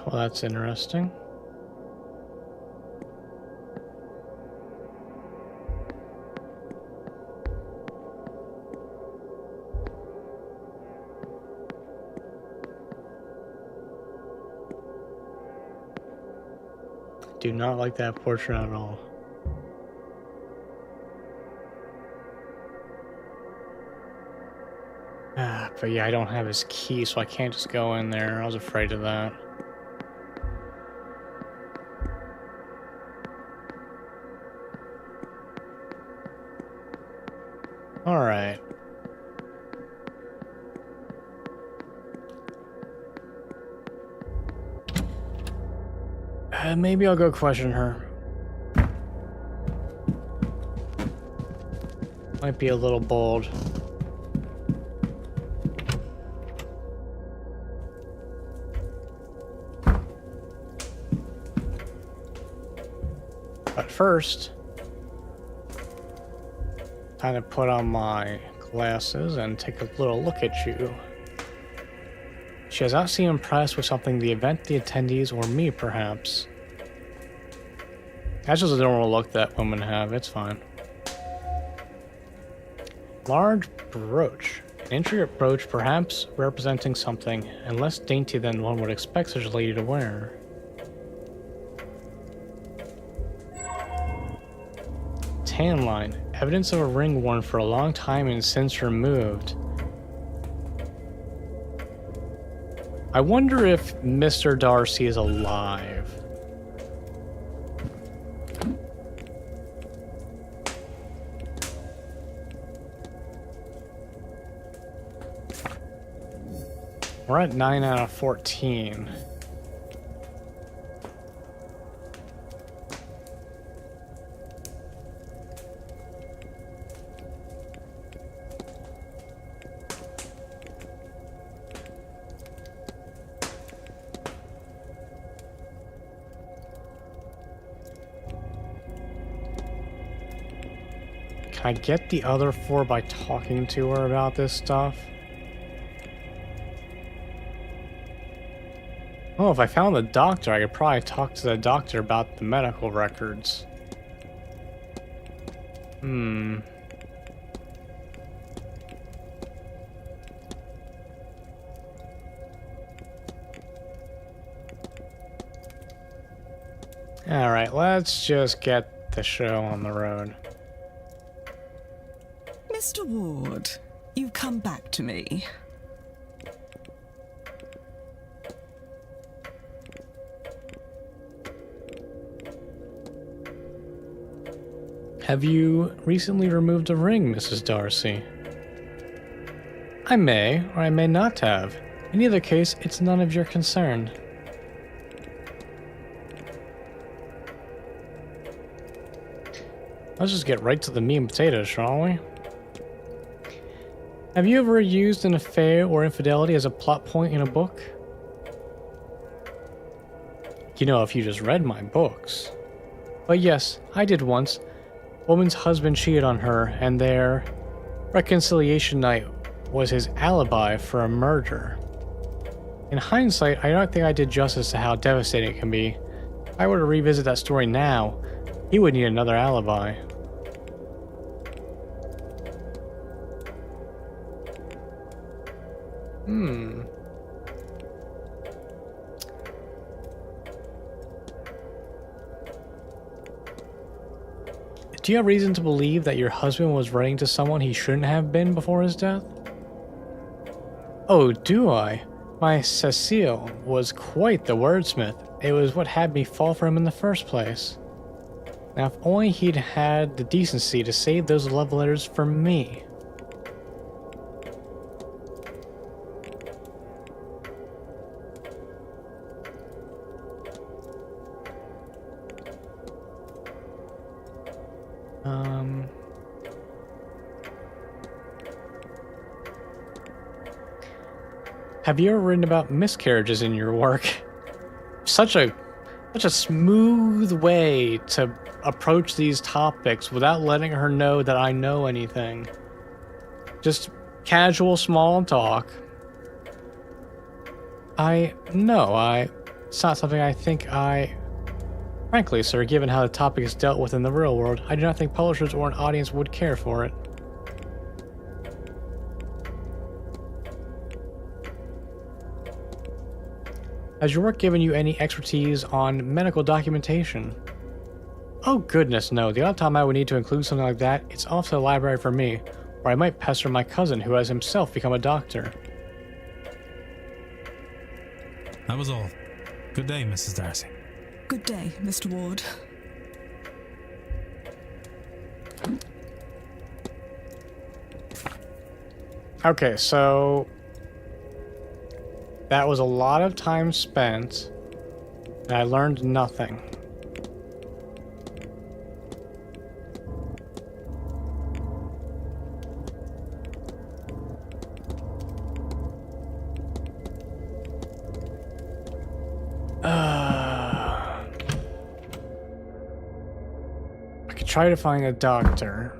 Well, that's interesting. Do not like that portrait at all. But yeah, I don't have his key, so I can't just go in there. I was afraid of that. Alright. Maybe I'll go question her. Might be a little bold. But first, time to put on my glasses and take a little look at you. She has not seemed impressed with something the event, the attendees, or me, perhaps. That's just a normal look that women have, it's fine. Large brooch. An intricate brooch, perhaps representing something, and less dainty than one would expect such a lady to wear. Tan line. Evidence of a ring worn for a long time and since removed. I wonder if Mr. Darcy is alive. We're at 9 out of 14. Can I get the other 4 by talking to her about this stuff? Oh, if I found the doctor, I could probably talk to the doctor about the medical records. Alright, let's just get the show on the road. Mr. Ward, you've come back to me. Have you recently removed a ring, Mrs. Darcy? I may, or I may not have. In either case, it's none of your concern. Let's just get right to the meat and potatoes, shall we? Have you ever used an affair or infidelity as a plot point in a book? You know, if you just read my books. But yes, I did once. Woman's husband cheated on her, and their reconciliation night was his alibi for a murder. In hindsight, I don't think I did justice to how devastating it can be. If I were to revisit that story now, he would need another alibi. do you have reason to believe that your husband was writing to someone he shouldn't have been before his death? Oh, do I? My Cecile was quite the wordsmith. It was what had me fall for him in the first place. Now, if only he'd had the decency to save those love letters for me. Have you ever written about miscarriages in your work? Such a smooth way to approach these topics without letting her know that I know anything. Just casual small talk. It's not something I think frankly, sir, given how the topic is dealt with in the real world, I do not think publishers or an audience would care for it. Has your work given you any expertise on medical documentation? Oh goodness, no. The odd time I would need to include something like that, it's off to the library for me, or I might pester my cousin who has himself become a doctor. That was all. Good day, Mrs. Darcy. Good day, Mr. Ward. Okay, so that was a lot of time spent, and I learned nothing. I could try to find a doctor.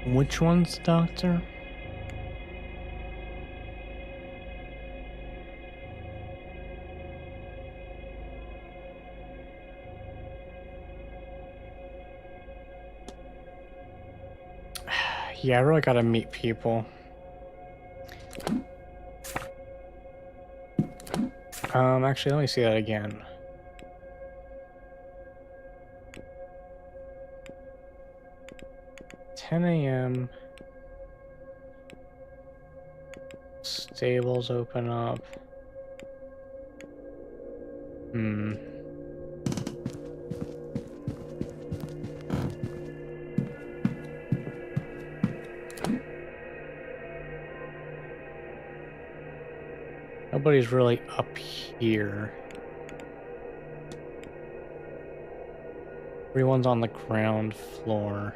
Which one's the doctor? Yeah, I really gotta meet people. Actually, let me see that again. $10 a.m. Stables open up. Nobody's really up here. Everyone's on the ground floor.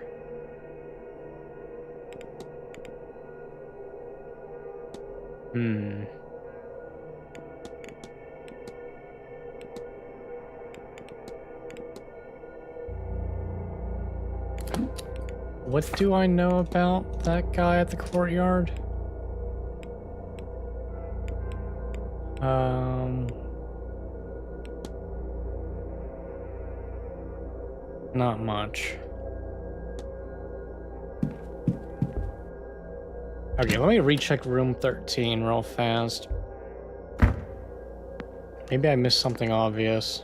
What do I know about that guy at the courtyard? Not much. Okay, let me recheck room 13 real fast. Maybe I missed something obvious.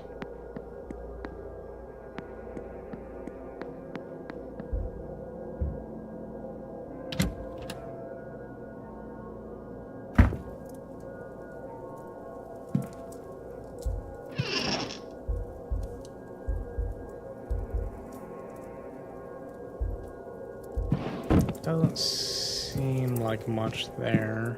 Doesn't seem like much there.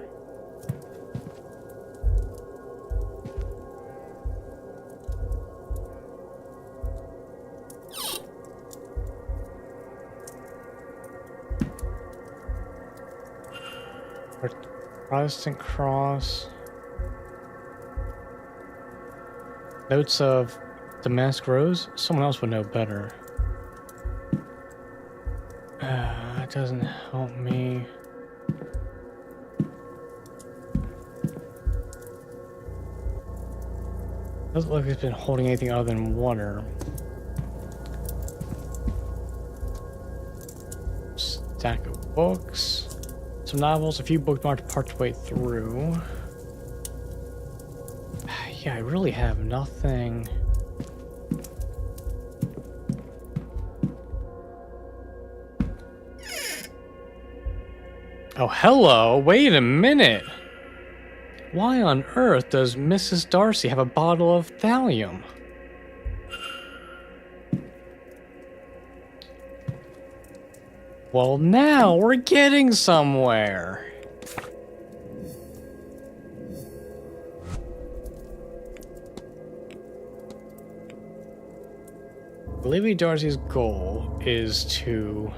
Protestant cross. Notes of Damask Rose? Someone else would know better. It doesn't help me. Doesn't look like it's been holding anything other than water. Stack of books. Some novels, a few bookmarked partway through. Yeah, I really have nothing. Oh, hello. Wait a minute. Why on earth does Mrs. Darcy have a bottle of thallium? Well, now we're getting somewhere. Lily Darcy's goal is to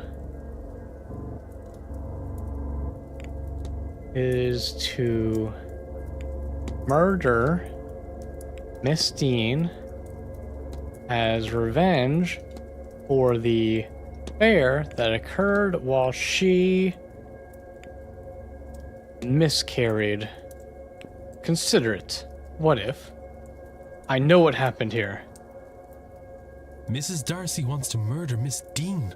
murder Miss Dean as revenge for the affair that occurred while she miscarried. Consider it. What if? I know what happened here. Mrs. Darcy wants to murder Miss Dean.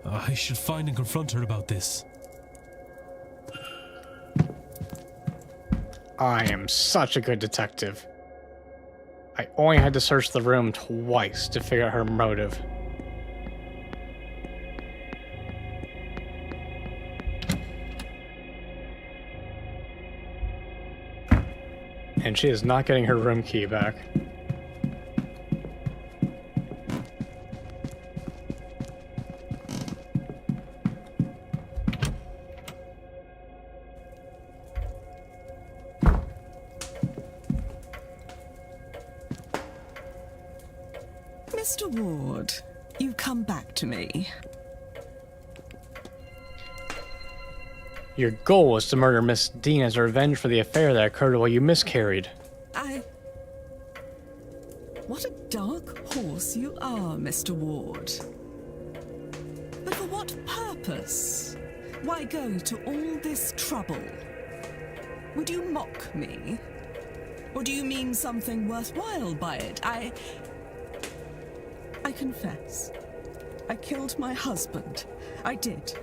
I should find and confront her about this. I am such a good detective. I only had to search the room twice to figure out her motive. And she is not getting her room key back. Mr. Ward, you've come back to me. Your goal was to murder Miss Dean as a revenge for the affair that occurred while you miscarried. What a dark horse you are, Mr. Ward. But for what purpose? Why go to all this trouble? Would you mock me? Or do you mean something worthwhile by it? I confess. I killed my husband. I did.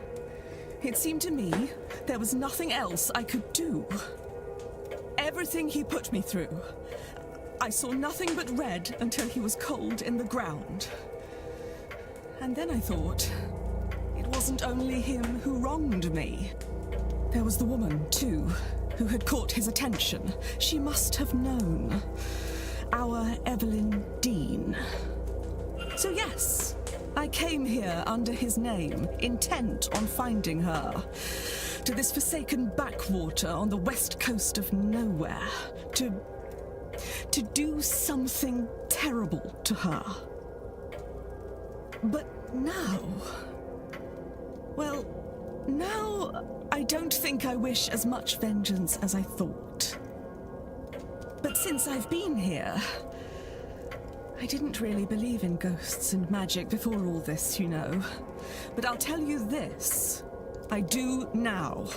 It seemed to me there was nothing else I could do. Everything he put me through, I saw nothing but red until he was cold in the ground. And then I thought, it wasn't only him who wronged me. There was the woman, too, who had caught his attention. She must have known. Our Evelyn Dean. So yes, I came here under his name, intent on finding her. To this forsaken backwater on the west coast of nowhere. To do something terrible to her. But now... Well, now I don't think I wish as much vengeance as I thought. But since I've been here... I didn't really believe in ghosts and magic before all this, you know. But I'll tell you this. I do now.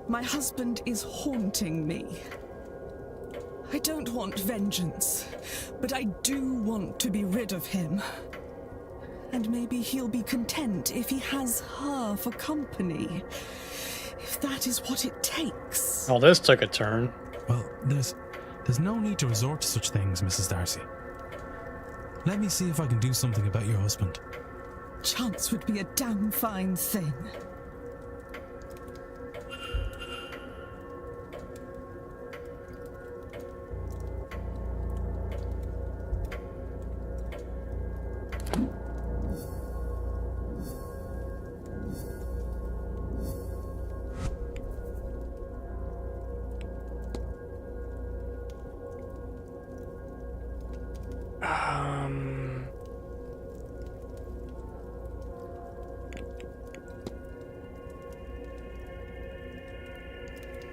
My husband is haunting me. I don't want vengeance, but I do want to be rid of him. And maybe he'll be content if he has her for company. If that is what it takes. Well, this took a turn. Well, there's no need to resort to such things, Mrs. Darcy. Let me see if I can do something about your husband. Chance would be a damn fine thing.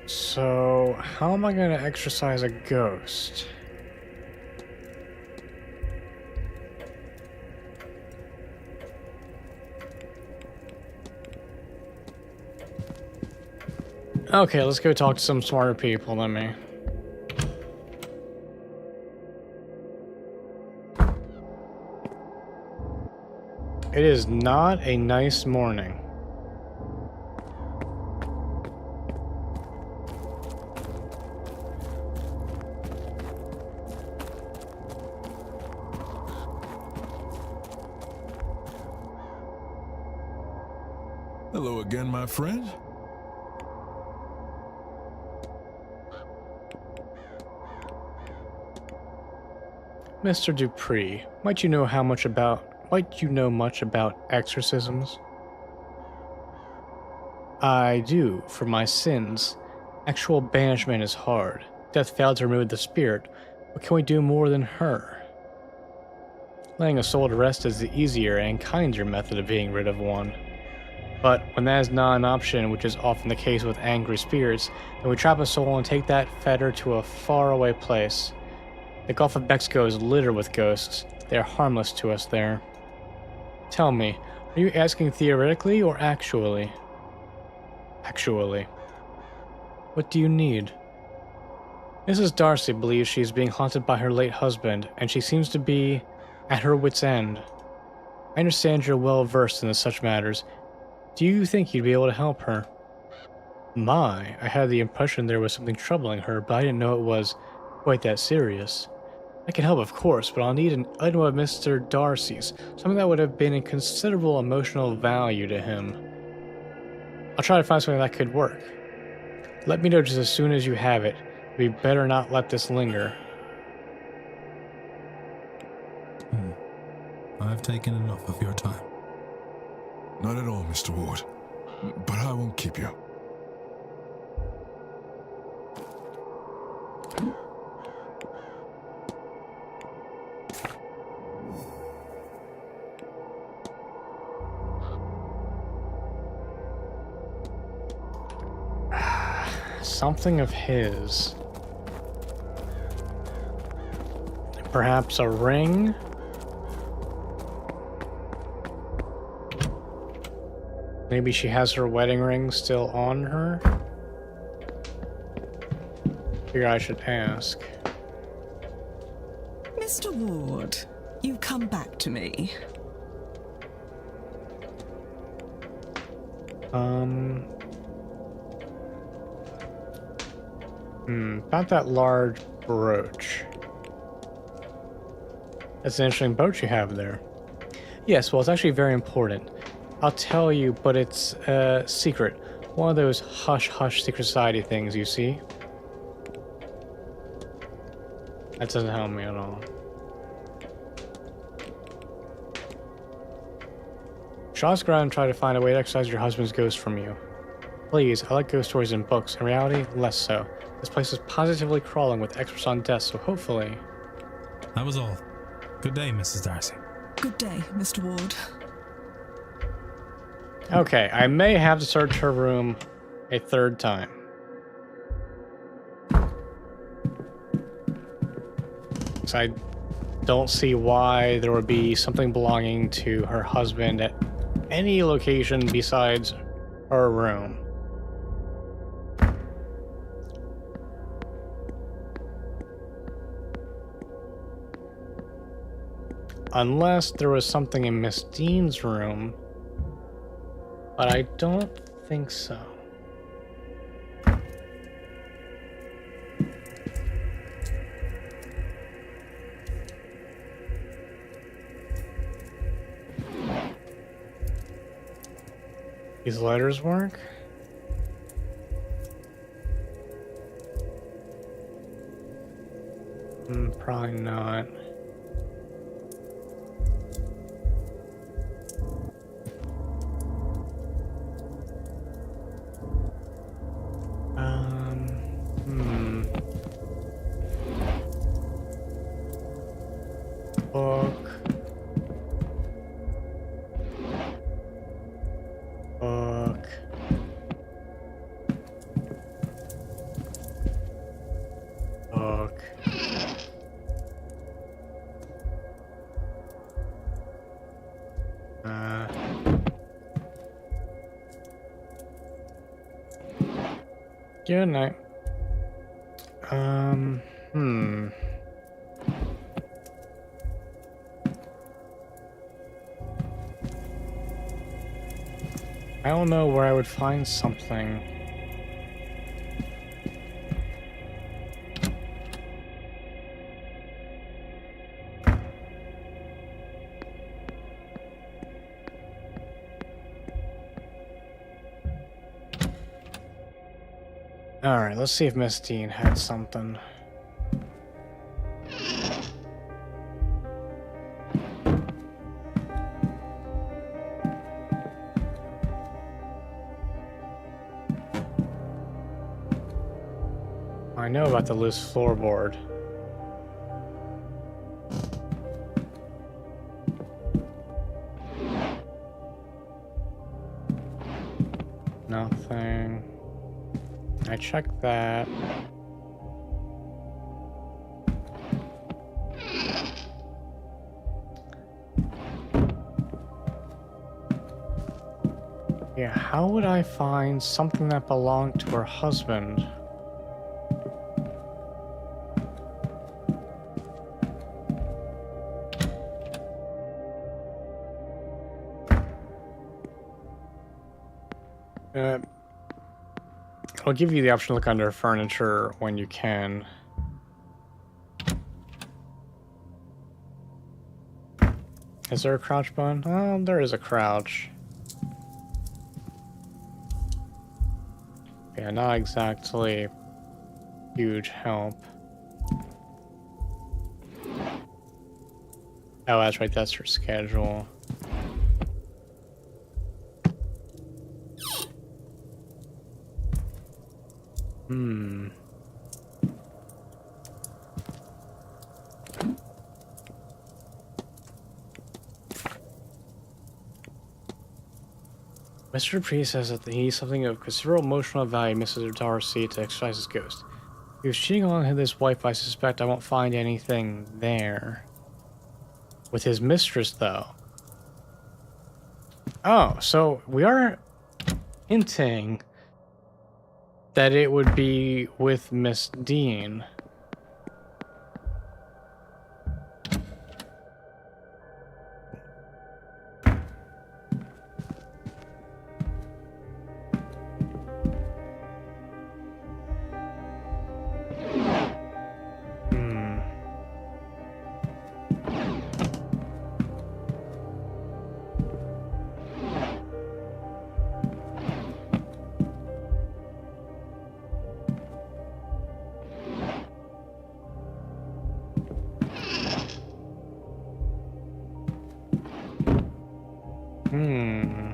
So, how am I going to exorcise a ghost? Okay, let's go talk to some smarter people than me. It is not a nice morning. Hello again, my friend. Mr. Dupree, might you know much about exorcisms? I do, for my sins. Actual banishment is hard. Death failed to remove the spirit. What can we do more than her? Laying a soul to rest is the easier and kinder method of being rid of one. But when that is not an option, which is often the case with angry spirits, then we trap a soul and take that fetter to a faraway place. The Gulf of Mexico is littered with ghosts. They are harmless to us there. Tell me, are you asking theoretically or actually? Actually. What do you need? Mrs. Darcy believes she is being haunted by her late husband, and she seems to be at her wit's end. I understand you're well versed in such matters. Do you think you'd be able to help her? My, I had the impression there was something troubling her, but I didn't know it was quite that serious. I can help, of course, but I'll need an item of Mr. Darcy's, something that would have been of considerable emotional value to him. I'll try to find something that could work. Let me know just as soon as you have it. We better not let this linger. I've taken enough of your time. Not at all, Mr. Ward. But I won't keep you. Something of his. Perhaps a ring? Maybe she has her wedding ring still on her? Figure I should ask. Mr. Ward, you've come back to me. About that large brooch. That's an interesting brooch you have there. Yes, well, it's actually very important. I'll tell you, but it's a secret. One of those hush-hush secret society things, you see? That doesn't help me at all. Shall I ask around and try to find a way to exorcise your husband's ghost from you? Please, I like ghost stories in books. In reality, less so. This place is positively crawling with experts on death, so hopefully... That was all. Good day, Mrs. Darcy. Good day, Mr. Ward. Okay, I may have to search her room a third time. So I don't see why there would be something belonging to her husband at any location besides her room. Unless there was something in Miss Dean's room, but I don't think so. These letters work? Probably not. Book. Book. Book. Good night. Hmm. I don't know where I would find something. Alright, let's see if Miss Dean had something. I know about the loose floorboard. Nothing. I checked that. Yeah, how would I find something that belonged to her husband? I'll give you the option to look under furniture when you can. Is there a crouch button? Oh, there is a crouch. Yeah, not exactly huge help. Oh, that's right, that's her schedule. Hmm. Mr. Dupree says that he needs something of considerable emotional value Mrs. Darcy to exercise his ghost. If he was cheating on his wife, I suspect I won't find anything there. With his mistress, though. Oh, so we are hinting that it would be with Miss Dean. Hmm. Hmm.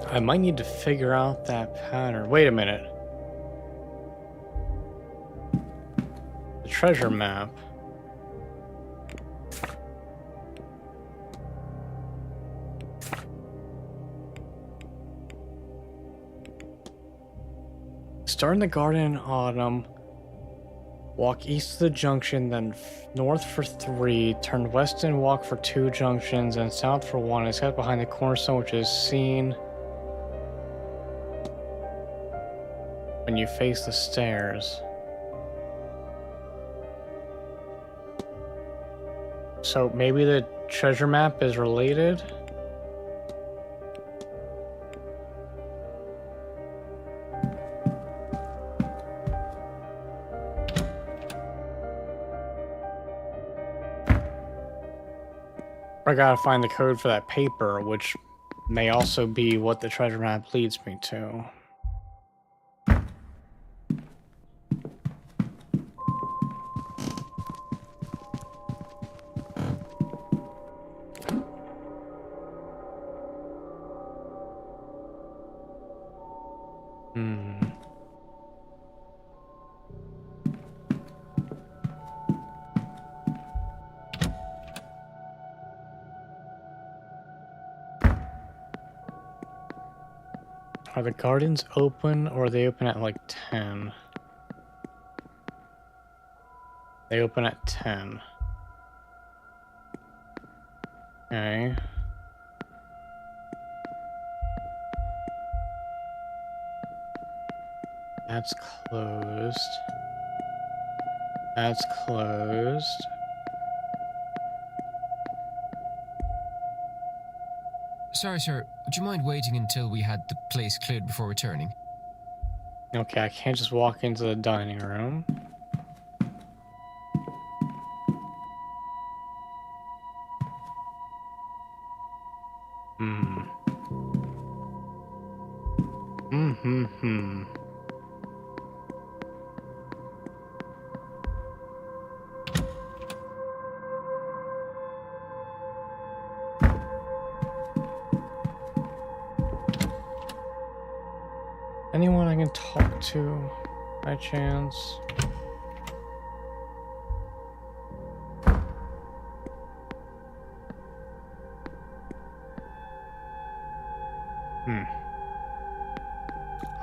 I might need to figure out that pattern. Wait a minute. The treasure map. Start in the garden in autumn. Walk east to the junction, then north for 3. Turn west and walk for 2 junctions, and south for 1. It's got behind the cornerstone, which is seen when you face the stairs. So maybe the treasure map is related? I gotta find the code for that paper, which may also be what the treasure map leads me to. Hmm. Are the gardens open or are they open at like 10? They open at 10. Okay. That's closed. That's closed. Sorry, sir. Would you mind waiting until we had the place cleared before returning? Okay, I can't just walk into the dining room. Hmm. Anyone I can talk to by chance?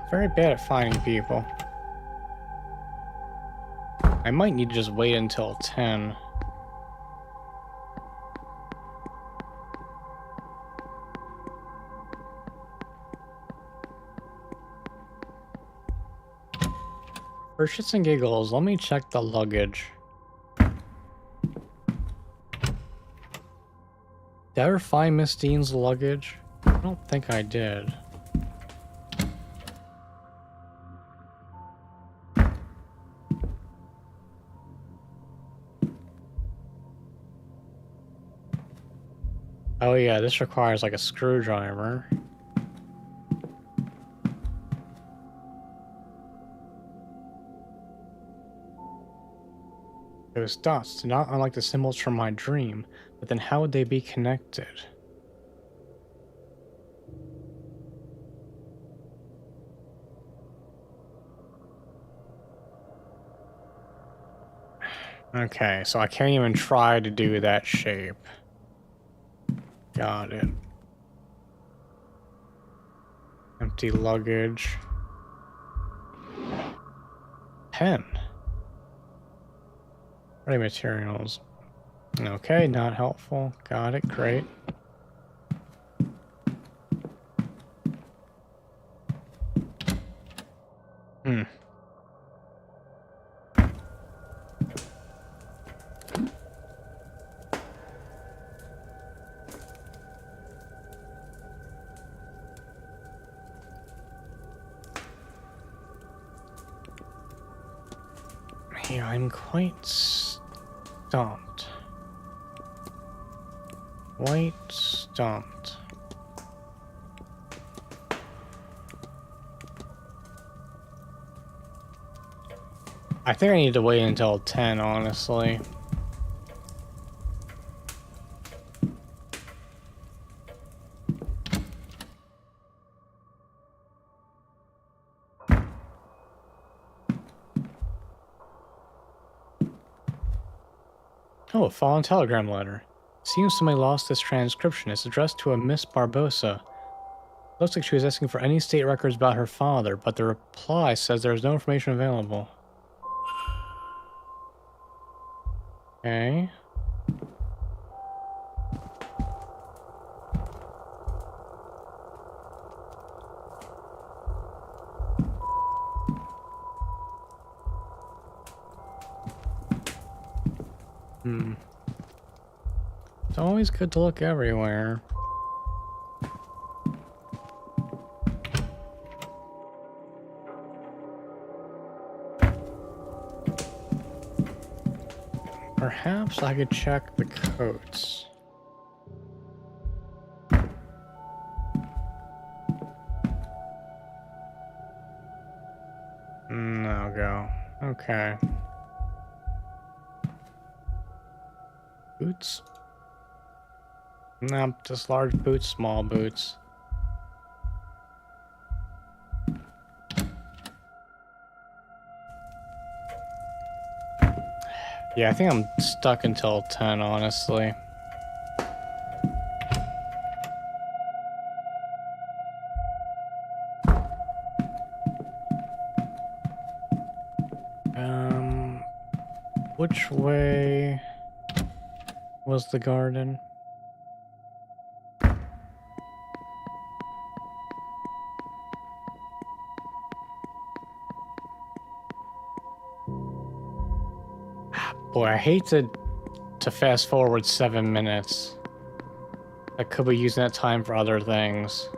Very bad at finding people. I might need to just wait until 10. For shits and giggles, let me check the luggage. Did I ever find Miss Dean's luggage? I don't think I did. Oh yeah, this requires like a screwdriver. Those dots, not unlike the symbols from my dream, but then how would they be connected? Okay, so I can't even try to do that shape. Got it. Empty luggage. Pen. Ready materials. Okay, not helpful. Got it, great. Yeah, I'm quite stumped. Quite stumped. I think I need to wait until 10, honestly. Oh, a fallen telegram letter. Seems somebody lost this transcription. It's addressed to a Miss Barbosa. Looks like she was asking for any state records about her father, but the reply says there is no information available. Okay. It's always good to look everywhere. Perhaps I could check the coats. No go. Okay. Boots? Nope, just large boots, small boots. Yeah, I think I'm stuck until 10, honestly. Which way was the garden? Boy, I hate to fast forward 7 minutes. I could be using that time for other things.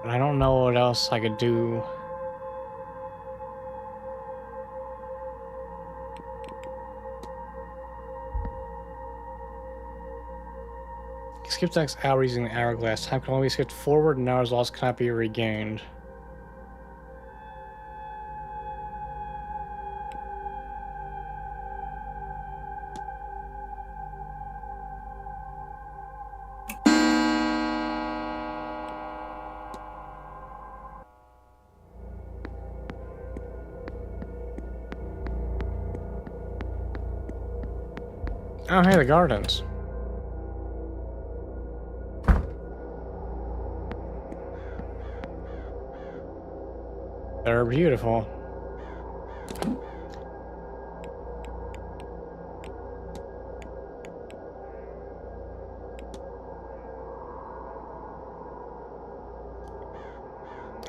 But I don't know what else I could do. Skip the next hour using the hourglass. Time can only be skipped forward and hours lost cannot be regained. Oh, hey, the gardens. They're beautiful.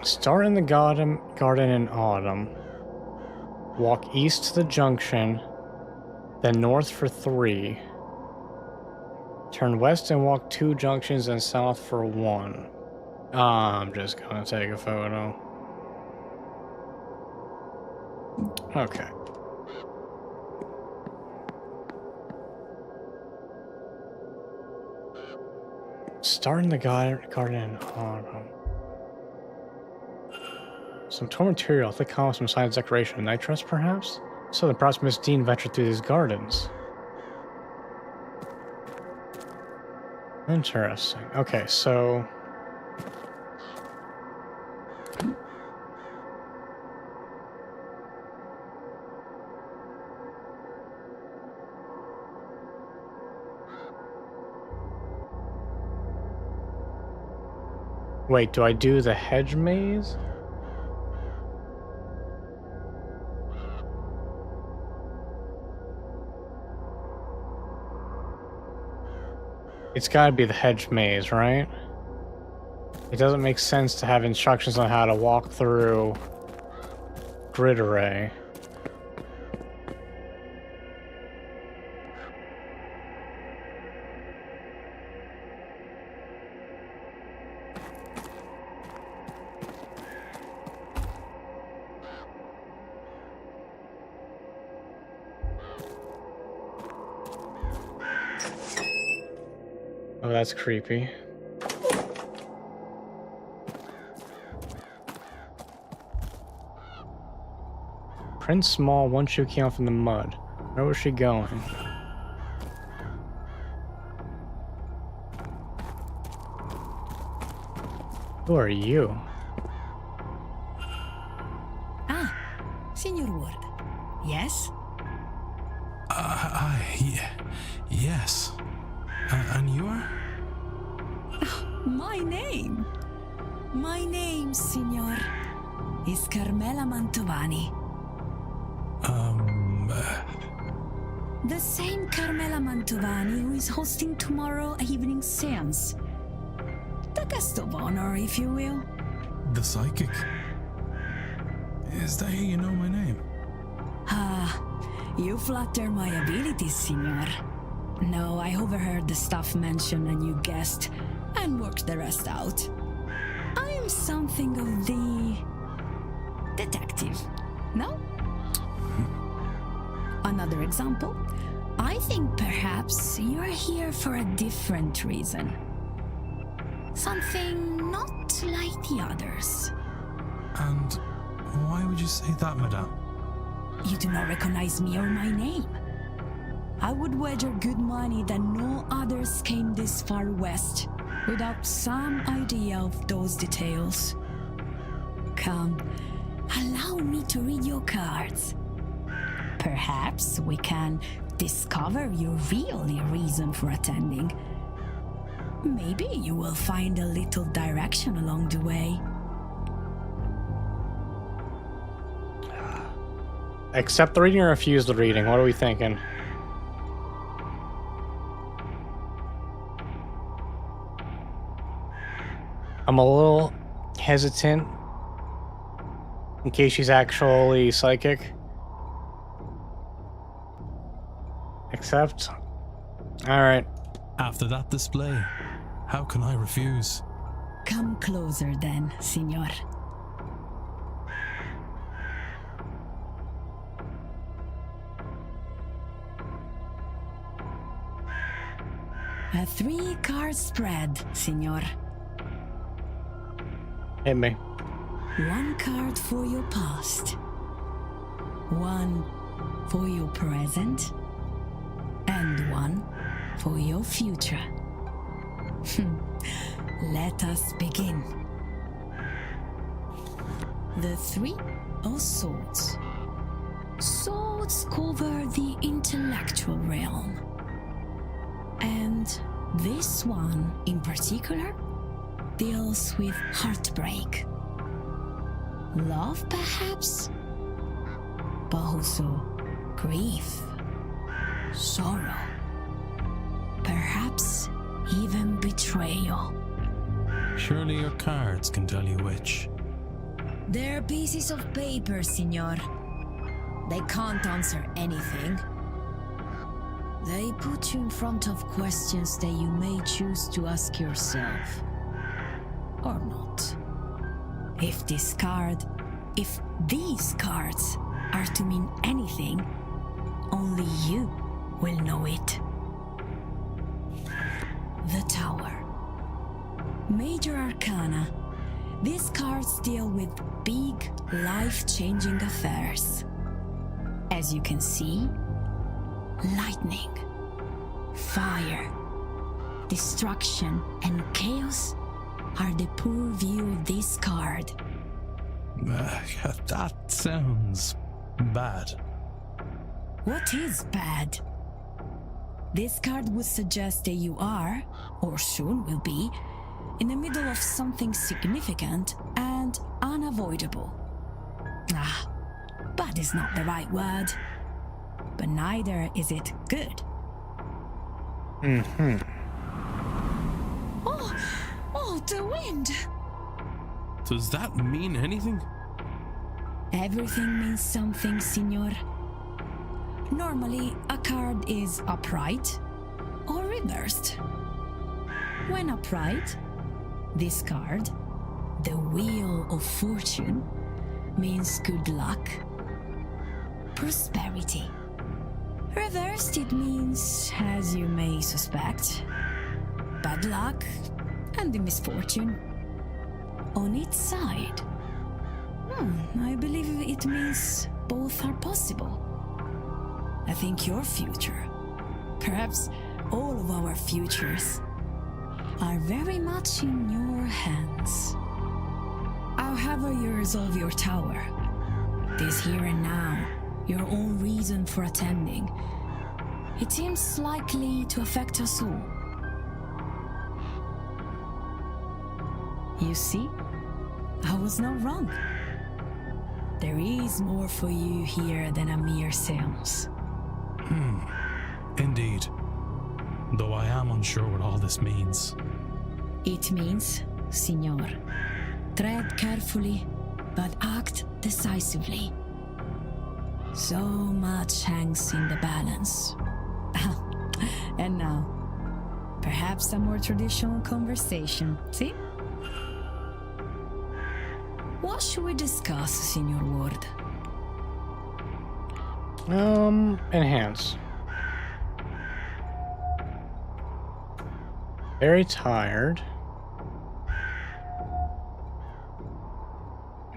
Start in the garden in autumn. Walk east to the junction, then north for 3. Turn west and walk 2 junctions and south for 1. I'm just gonna take a photo. Okay. Start in the garden in autumn. Some torn material, thick columns, some science decoration, nitrous perhaps? So then perhaps Miss Dean ventured through these gardens. Interesting. Okay, so... Wait, do I do the hedge maze? It's gotta be the hedge maze, right? It doesn't make sense to have instructions on how to walk through grid array. Oh, that's creepy. Print small, one shoe came off in the mud. Where was she going? Who are you? Ah, Signor Ward. Yes? Yes. And you are? My name? My name, Signor, is Carmela Mantovani. The same Carmela Mantovani who is hosting tomorrow evening's seance. The guest of honor, if you will. The psychic? Is that how you know my name? Ah, you flatter my abilities, Signor. No, I overheard the staff mention a new guest and worked the rest out. I am something of the detective, no? Another example, I think perhaps you're here for a different reason. Something not like the others. And why would you say that, madame? You do not recognize me or my name. I would wager good money that no others came this far west without some idea of those details. Come, allow me to read your cards. Perhaps we can discover your real reason for attending. Maybe you will find a little direction along the way. Accept the reading or refuse the reading? What are we thinking? I'm a little hesitant in case she's actually psychic. Accept. Alright. After that display, how can I refuse? Come closer then, Signor. A 3-card spread, Signor. Hit me. 1 card for your past, 1 for your present, and 1 for your future. Let us begin. The 3 of Swords. Swords cover the intellectual realm. And this one in particular deals with heartbreak. Love, perhaps? But also grief, sorrow, perhaps even betrayal. Surely your cards can tell you which. They're pieces of paper, Signor. They can't answer anything. They put you in front of questions that you may choose to ask yourself. Or not. If these cards are to mean anything, only you will know it. The Tower. Major Arcana. These cards deal with big, life-changing affairs. As you can see, lightning, fire, destruction, and chaos are the purview of this card. That sounds bad. What is bad? This card would suggest that you are, or soon will be, in the middle of something significant and unavoidable. Bad is not the right word, but neither is it good. Oh, the wind! Does that mean anything? Everything means something, Signor. Normally, a card is upright or reversed. When upright, this card, the Wheel of Fortune, means good luck, prosperity. Reversed, it means, as you may suspect, bad luck and the misfortune. On its side, I believe it means both are possible. I think your future, perhaps all of our futures, are very much in your hands. However you resolve your tower, this here and now, your own reason for attending, it seems likely to affect us all. You see, I was not wrong. There is more for you here than a mere seance. Indeed. Though I am unsure what all this means. It means, Signor, tread carefully, but act decisively. So much hangs in the balance. And now, perhaps a more traditional conversation, see? What should we discuss, Signor Ward? Enhance. Very tired.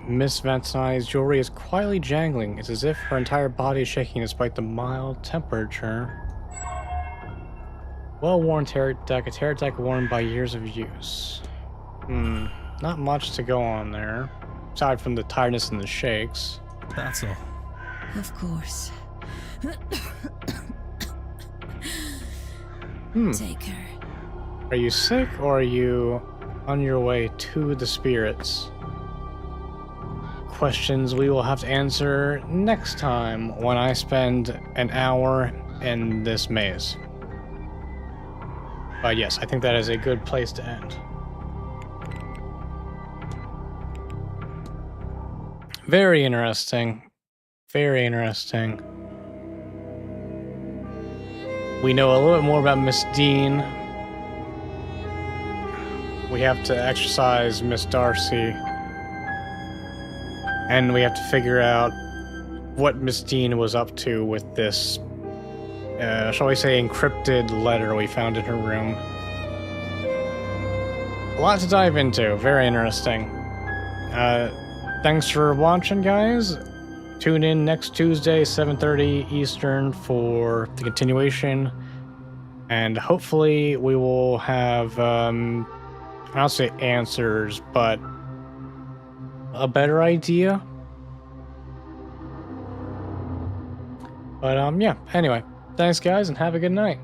Miss Vantonai's jewelry is quietly jangling. It's as if her entire body is shaking despite the mild temperature. Well-worn tear deck worn by years of use. Not much to go on there. Aside from the tiredness and the shakes. That's all. Of course. Take her. Are you sick or are you on your way to the spirits? questions we will have to answer next time when I spend an hour in this maze. But yes, I think that is a good place to end. Very interesting. Very interesting. We know a little bit more about Miss Dean. We have to exercise Miss Darcy. And we have to figure out what Miss Dean was up to with this, shall we say, encrypted letter we found in her room. A lot to dive into. Very interesting. Thanks for watching, guys. Tune in next Tuesday, 7:30 Eastern, for the continuation. And hopefully we will have, I'll say answers, but a better idea. But, yeah, anyway. Thanks, guys, and have a good night.